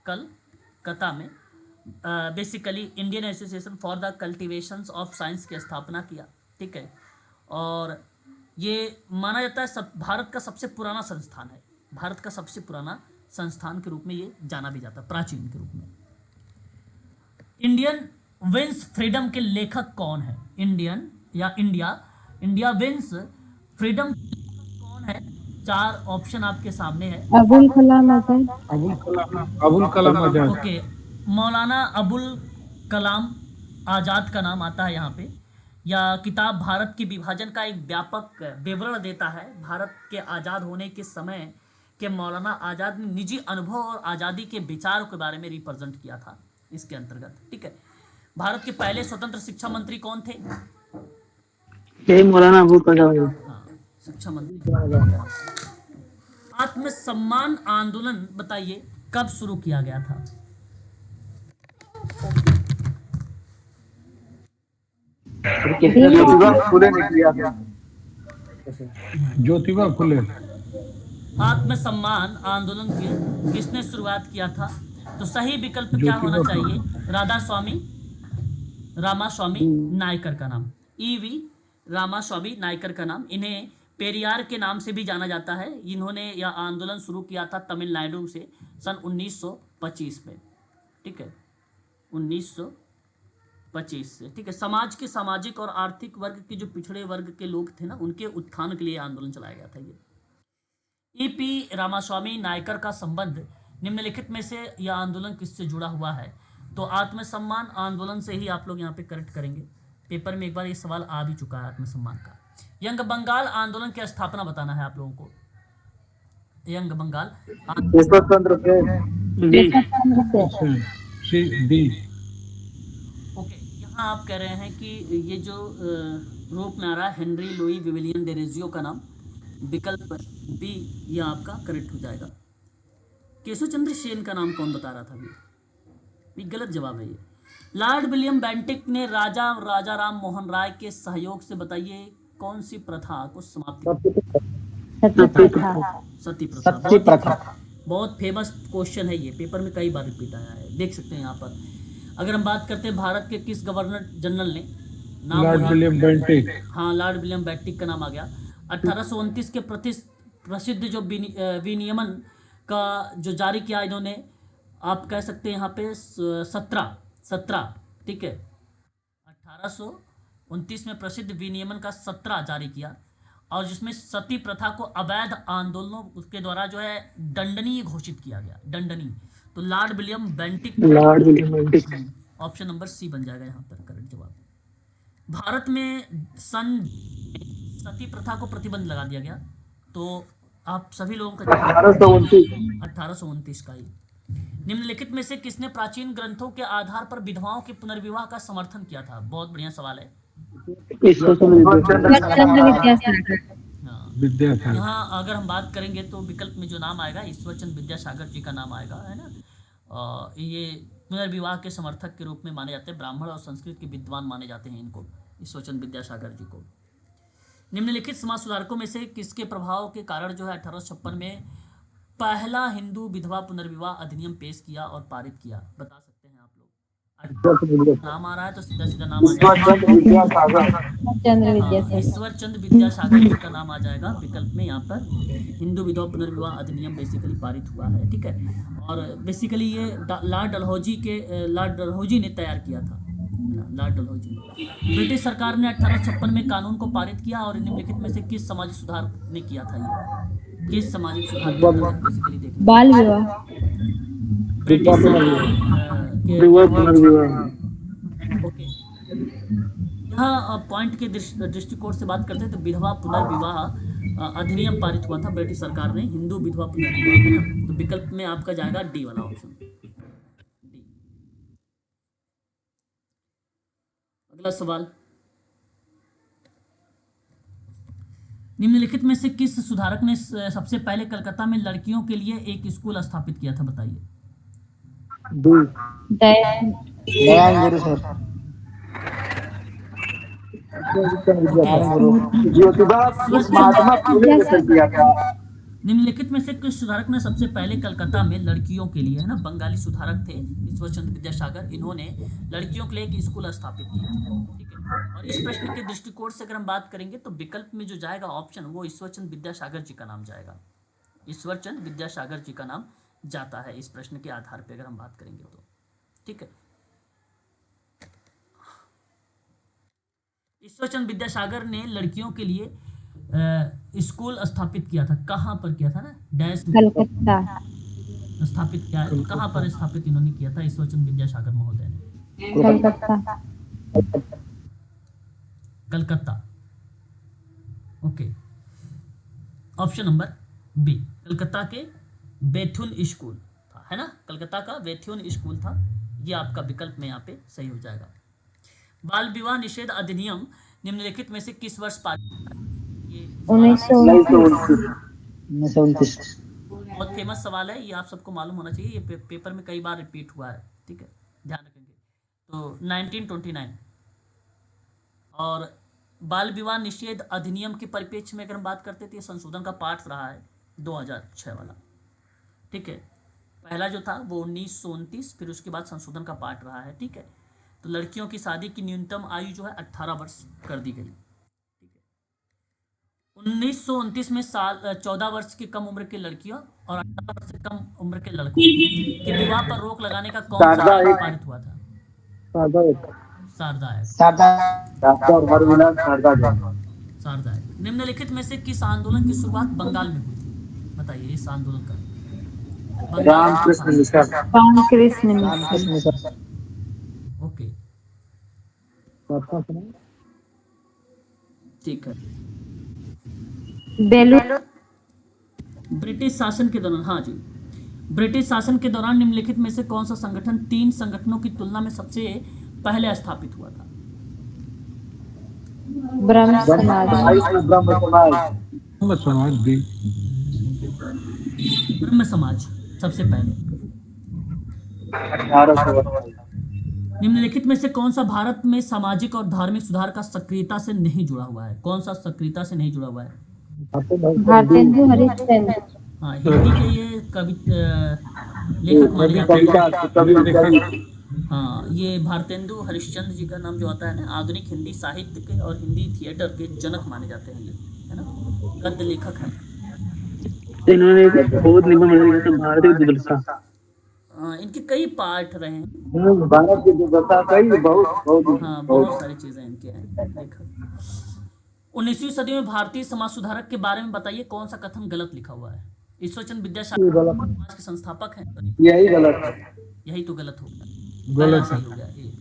कलकत्ता में basically Indian association for the cultivations of science की स्थापना किया। ठीक है, और ये माना जाता है भारत का सबसे पुराना संस्थान है, भारत का सबसे पुराना संस्थान के रूप में ये जाना भी जाता है, प्राचीन के रूप में। इंडियन विंस फ्रीडम के लेखक कौन है? इंडिया विंस फ्रीडम कौन है? 4 ऑप्शन आपके सामने है। अबुल कलाम आजाद। अबुल कलाम आजाद। ओके, मौलाना अबुल कलाम आज़ाद का नाम आता है यहाँ पे। या किताब भारत के विभाजन का एक व्यापक विवरण देता है। भारत के आज़ाद होने के समय के मौलाना आज़ाद ने निजी अनुभव और आज़ादी के विचारों के बारे में रिप्रेजेंट किया था इसके अंतर्गत। ठीक है, भारत के पहले स्वतंत्र शिक्षा मंत्री कौन थे? यही मौलाना अबुल कलाम। हाँ, शिक्षा मंत्री। आत्मसम्मान आंदोलन बताइए कब शुरू किया गया था? ज्योतिबा फुले ने किया था। ज्योतिबा फुले। आत्मसम्मान आंदोलन की किसने शुरुआत किया था? तो सही विकल्प क्या होना चाहिए? रामास्वामी नायकर का नाम, ईवी रामास्वामी नायकर का नाम। इन्हें पेरियार के नाम से भी जाना जाता है। इन्होंने यह आंदोलन शुरू किया था तमिलनाडु से सन 1925 में। ठीक है, 1925 से। ठीक है, समाज के सामाजिक और आर्थिक वर्ग के जो पिछड़े वर्ग के लोग थे ना, उनके उत्थान के लिए आंदोलन चलाया गया था। ये ईपी रामास्वामी नायकर का संबंध निम्नलिखित में से यह आंदोलन किससे जुड़ा हुआ है? तो आत्मसम्मान आंदोलन से ही आप लोग यहाँ पे करेक्ट करेंगे। पेपर में एक बार ये सवाल आ भी चुका है आत्मसम्मान का। यंग बंगाल आंदोलन की स्थापना बताना है आप लोगों को। यंग बंगाल स्वतंत्र थे। डी। ओके, यहाँ आप कह रहे हैं कि ये जो रूप में आ रहा है हेनरी लुई विविलियन डेरेजियो का नाम, विकल्प बी ये आपका करेक्ट हो जाएगा। केशव चंद्र सेन का नाम कौन बता रहा था? ये गलत जवाब है। ये लॉर्ड विलियम बेंटिक ने राजा राम मोहन राय के सहयोग से बताइए कौन सी प्रथा को समाप्त सती प्रथा। बहुत फेमस क्वेश्चन है ये, पेपर में कई बार रिपीट आया है, देख सकते हैं यहाँ पर। अगर हम बात करते हैं भारत के किस गवर्नर जनरल ने नाम? Lord William Bentinck. हाँ, लॉर्ड विलियम बेंटिक का नाम आ गया। 1829 के प्रसिद्ध जो विनियमन का जो जारी किया इन्होंने, आप कह सकते हैं यहाँ पे 17। ठीक है, 19 में प्रसिद्ध विनियमन का 17 जारी किया, और जिसमें सती प्रथा को अवैध आंदोलनों उसके द्वारा जो है दंडनीय घोषित किया गया, दंडनीय। तो lord William Bentinck, option number C बन जाएगा यहाँ पर करेक्ट जवाब। भारत में सन सती प्रथा को प्रतिबंध लगा दिया गया, तो आप सभी लोगों का 1829 का ही। निम्नलिखित में से किसने प्राचीन ग्रंथों के आधार पर विधवाओं के पुनर्विवाह का समर्थन किया था? बहुत बढ़िया सवाल है। चंद्र विद्यासागर। हाँ, विद्यासागर। यहाँ अगर हम बात करेंगे तो विकल्प में जो नाम आएगा ईश्वरचंद विद्यासागर जी का नाम आएगा, है ना। ये पुनर्विवाह के समर्थक के रूप में माने जाते हैं, ब्राह्मण और संस्कृत के विद्वान माने जाते हैं इनको, ईश्वरचंद विद्यासागर जी को। निम्नलिखित समाज सुधारकों में से किसके प्रभाव के कारण जो है 1856 में पहला हिंदू विधवा पुनर्विवाह अधिनियम पेश किया और पारित किया? बता सकते हैं आप लोग। नाम आ रहा है तो सीधा सीधा नाम आ जाएगा, चंद्र विद्यासागर। ईश्वरचंद विद्यासागर जी का नाम आ जाएगा विकल्प में। यहाँ पर हिंदू विधवा पुनर्विवाह अधिनियम बेसिकली पारित हुआ है, ठीक है। और बेसिकली ये लॉर्ड डलहौजी ने तैयार किया था, लॉर्ड डलहौजी ने। ब्रिटिश सरकार ने 1856 में कानून को पारित किया, और निम्नलिखित में से किस सामाजिक सुधार ने किया था? ये किस सामाजिक सुधार बेसिकली देखिए बाल विवाह। British okay. यहाँ पॉइंट के दृष्टिकोण से बात करते हैं तो विधवा पुनर्विवाह अधिनियम पारित हुआ था ब्रिटिश सरकार ने, हिंदू विधवा पुनर्विवाह, है ना। तो विकल्प में आपका जाएगा डी वाला ऑप्शन, डी। अगला सवाल, निम्नलिखित में से किस सुधारक ने सबसे पहले कलकत्ता में लड़कियों के लिए एक स्कूल स्थापित किया था? बताइए। दयानंद सर। महात्मा फुले ने कर दिया था। निम्नलिखित में से किस सुधारक ने सबसे पहले कलकत्ता में लड़कियों के लिए, है ना, बंगाली सुधारक थे ईश्वरचंद विद्यासागर, इन्होंने लड़कियों के लिए एक स्कूल स्थापित किया था, ठीक है। और इस प्रश्न के दृष्टिकोण से अगर हम बात करेंगे तो विकल्प में जो जाएगा ऑप्शन वो ईश्वरचंद विद्यासागर जी का नाम जाएगा, ईश्वरचंद विद्यासागर जी का नाम जाता है इस प्रश्न के आधार पर अगर हम बात करेंगे तो, ठीक है। ईश्वरचंद विद्यासागर ने लड़कियों के लिए स्कूल स्थापित किया था। कहाँ पर किया था ना? डैश कलकत्ता स्थापित किया। कहाँ पर स्थापित इन्होंने किया था ईश्वरचंद विद्यासागर महोदय ने? Calcutta. Calcutta, okay. Option number B, Calcutta के बेथुन स्कूल था, है ना, कलकत्ता का बेथुन स्कूल था। ये आपका विकल्प में यहाँ पे सही हो जाएगा। बाल विवाह निषेध अधिनियम निम्नलिखित में से किस वर्ष पारित? ये 1929। बहुत फेमस सवाल है, ये आप सबको मालूम होना चाहिए, ये पेपर में कई बार रिपीट हुआ है, ठीक है, ध्यान रखेंगे। तो 1929। और बाल विवाह निषेध अधिनियम के परिप्रेक्ष्य में अगर हम बात करते थे, संशोधन का पाठ रहा है 2006 वाला, ठीक है। पहला जो था वो 1929, फिर उसके बाद संशोधन का पाठ रहा है, ठीक है। तो लड़कियों की शादी की न्यूनतम आयु जो है 18 वर्ष कर दी गई, ठीक है। 1929 में 14 वर्ष की कम उम्र की लड़कियों और 18 वर्ष से कम उम्र के लड़कों के विवाह पर रोक लगाने का कौन सा आइन पारित हुआ था? शारदा एक्ट। निम्नलिखित में से किस आंदोलन की शुरुआत बंगाल में हुई थी? बताइए इस आंदोलन का। रामकृष्ण मिशन। ओके, ठीक है। ब्रिटिश शासन के दौरान, हाँ जी, ब्रिटिश शासन के दौरान निम्नलिखित में से कौन सा संगठन 3 संगठनों की तुलना में सबसे पहले स्थापित हुआ था? ब्रह्म समाज। ब्रह्म समाज सबसे पहले। 1800। निम्नलिखित में से कौन सा भारत में सामाजिक और धार्मिक सुधार का सक्रियता से नहीं जुड़ा हुआ है? कौन सा सक्रियता से नहीं जुड़ा हुआ है? भारतेंदु हरिश्चंद्र। हाँ, हिंदी के ये लेखक माने जाते हैं। हाँ, ये भारतेंदु हरिश्चंद्र जी का नाम जो आता है ना, आधुनिक हिंदी साहित्य के और हिंदी थिएटर के जनक माने जाते हैं ये, है ना, गद्य लेखक हैं। इन्होंने एक बहुत निबंध लिखा था, भारतीय दुर्दशा। इनके कई पार्ट रहे हैं। भारत की विविधता कई बहुत बहुत हाँ, बहुत बहुत सारी चीजें इनके हैं। देखो 19वीं सदी में भारतीय समाज सुधारक के बारे में बताइए, कौन सा कथन गलत लिखा हुआ है? ईश्वरचंद्र विद्यासागर समाज के संस्थापक हैं, यही गलत है। यही तो गलत हो गया, पहला सही हो गया ये।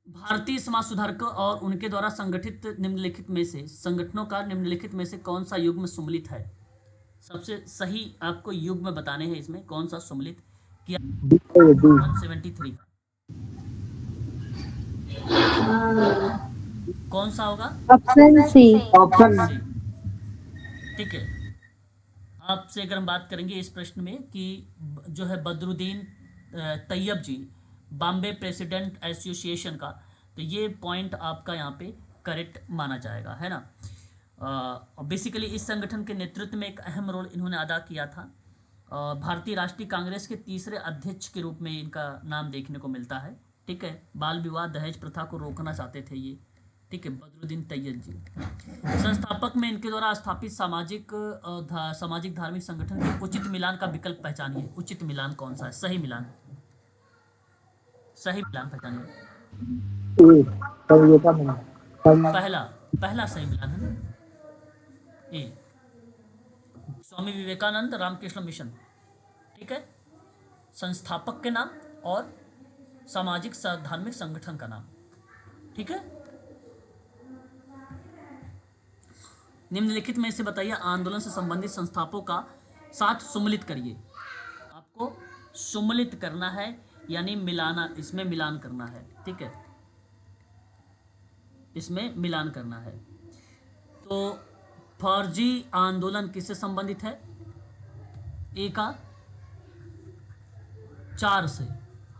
भारतीय समाज सुधारक और उनके द्वारा संगठित निम्नलिखित में से संगठनों का निम्नलिखित में से कौन सा युग्म सम्मिलित है? सबसे सही आपको युग्म बताने हैं, इसमें कौन सा सम्मिलित किया? 173 का कौन सा होगा? Option C. Option C. ठीक है, आपसे अगर हम बात करेंगे इस प्रश्न में कि जो है बदरुद्दीन तैयब जी, बॉम्बे प्रेसिडेंट एसोसिएशन का, तो ये पॉइंट आपका यहाँ पे करेक्ट माना जाएगा, है ना। बेसिकली इस संगठन के नेतृत्व में एक अहम रोल इन्होंने अदा किया था। भारतीय राष्ट्रीय कांग्रेस के तीसरे अध्यक्ष के रूप में इनका नाम देखने को मिलता है। ठीक है, बाल विवाह दहेज प्रथा को रोकना चाहते थे ये। ठीक है, बदरुद्दीन तैयब जी संस्थापक में इनके द्वारा स्थापित सामाजिक धार्मिक संगठन के उचित मिलान का विकल्प पहचानिए। उचित मिलान कौन सा है? सही मिलान, सही मिलान पहचानिए। पहला सही मिलान है ना, ए, स्वामी विवेकानंद रामकृष्ण मिशन। ठीक है, संस्थापक के नाम और सामाजिक धार्मिक संगठन का नाम। ठीक है, निम्नलिखित में से बताइए, आंदोलन से संबंधित संस्थापकों का साथ सम्मिलित करिए। आपको सम्मिलित करना है, यानी मिलाना, इसमें मिलान करना है। ठीक है, इसमें मिलान करना है। तो फर्जी आंदोलन किससे संबंधित है? ए का 4 से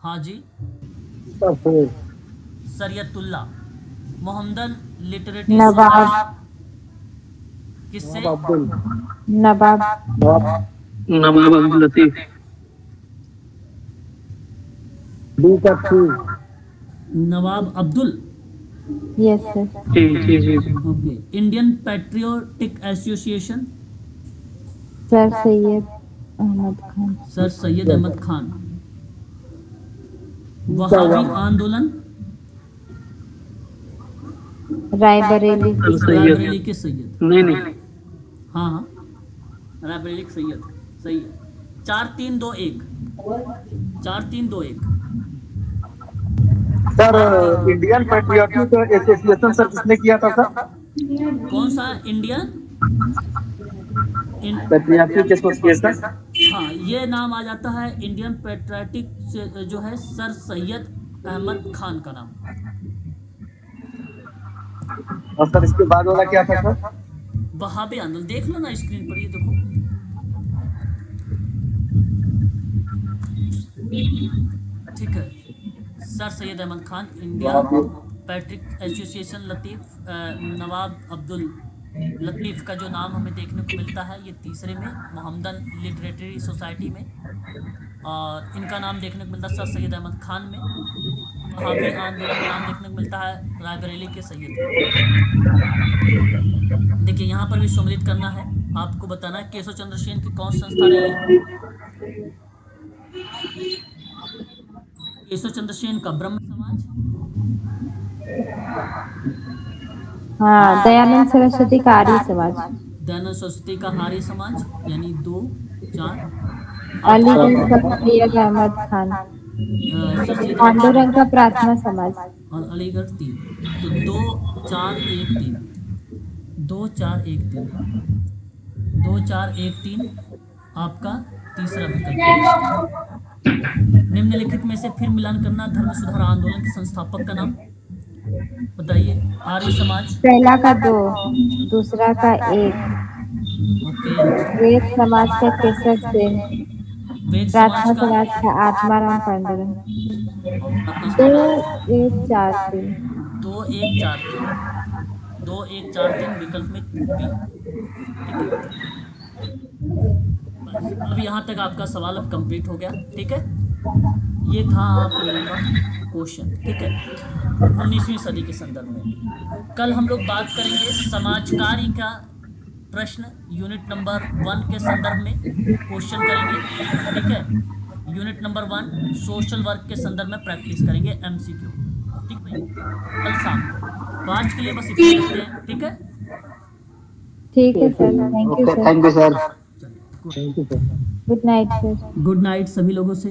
हाजी सरियतुल्ला, मोहम्मदन लिटरेटी नवाब किससे? नवाब नवाब अब्दुल लतीफ। नवाब अब्दुल। Yes sir. जी जी जी जी। Okay, Indian patriotic association, sir Syed Ahmed Khan. Sir Syed Ahmed Khan. Wahabi आंदोलन, रायबरेली। रायबरेली के सैयद। नहीं नहीं, हाँ हाँ, रायबरेली के सैयद, सही है। 4-3-2-1, 4-3-2-1। Sir Indian patriotic association sir किसने किया था सर? कौन सा? Indian patriotic association. हाँ, ये नाम आ जाता है इंडियन पैट्रियोटिक से, जो है सर सैयद अहमद खान का नाम। और सर इसके बाद वाला क्या था सर? वहाबी आंदोलन, देख लो ना स्क्रीन पर, ये देखो। ठीक है, sir Syed Ahmed Khan, Indian patriotic association, Nawab Abdul Latif का जो नाम हमें देखने को मिलता है ये तीसरे में, मोहम्मदन लिटरेरी सोसाइटी में, और इनका नाम देखने को मिलता है सर सैयद अहमद खान में। वहाबी आंदोलन का नाम देखने को मिलता है रायबरेली के सैयद। देखिए यहाँ पर भी सम्मिलित करना है, आपको बताना है केशव चंद्र सेन की कौन संस्था रही है? केशव चंद्र सेन का ब्रह्म समाज, हाँ, दयानंद सरस्वती का आर्य समाज। दयानंद सरस्वती का आर्य समाज, यानी 2, 4। अलीगढ़ का सैयद अहमद खान। पांडुरंग का प्रार्थना समाज। और अलीगढ़ 3। तो 2, 4, 1, 3, 2, 4, 1, 3, 2, 4, 1, 3 आपका तीसरा विकल्प। निम्नलिखित में से फिर मिलान करना, धर्म सुधार आंदोलन के संस्थापक का नाम बताइए। आर्य समाज, पहला का 2, दूसरा का 1। ओके। वेद समाज का केशव सेन। वेद प्रार्थना समाज का समाज का आत्माराम पांडुरंग। और 2, 1, 4, 3। 2, 1, 4, 3, 2, 1, 4, 3 विकल्प में बी। ठीक है, अब यहाँ तक आपका सवाल अब कंप्लीट हो गया। ठीक है, ये था आप लोगों का क्वेश्चन। ठीक है, 19वीं सदी के संदर्भ में। कल हम लोग बात करेंगे समाजकारी का प्रश्न यूनिट नंबर 1 के संदर्भ में क्वेश्चन करेंगे, ठीक है। यूनिट नंबर 1 सोशल वर्क के संदर्भ में प्रैक्टिस करेंगे MCQ, ठीक भाई, कल शाम को। तो आज के लिए बस इतना करते हैं, ठीक है। ठीक है sir, thank you okay, sir, thank you sir. Good night sir. Good night सभी लोगों से।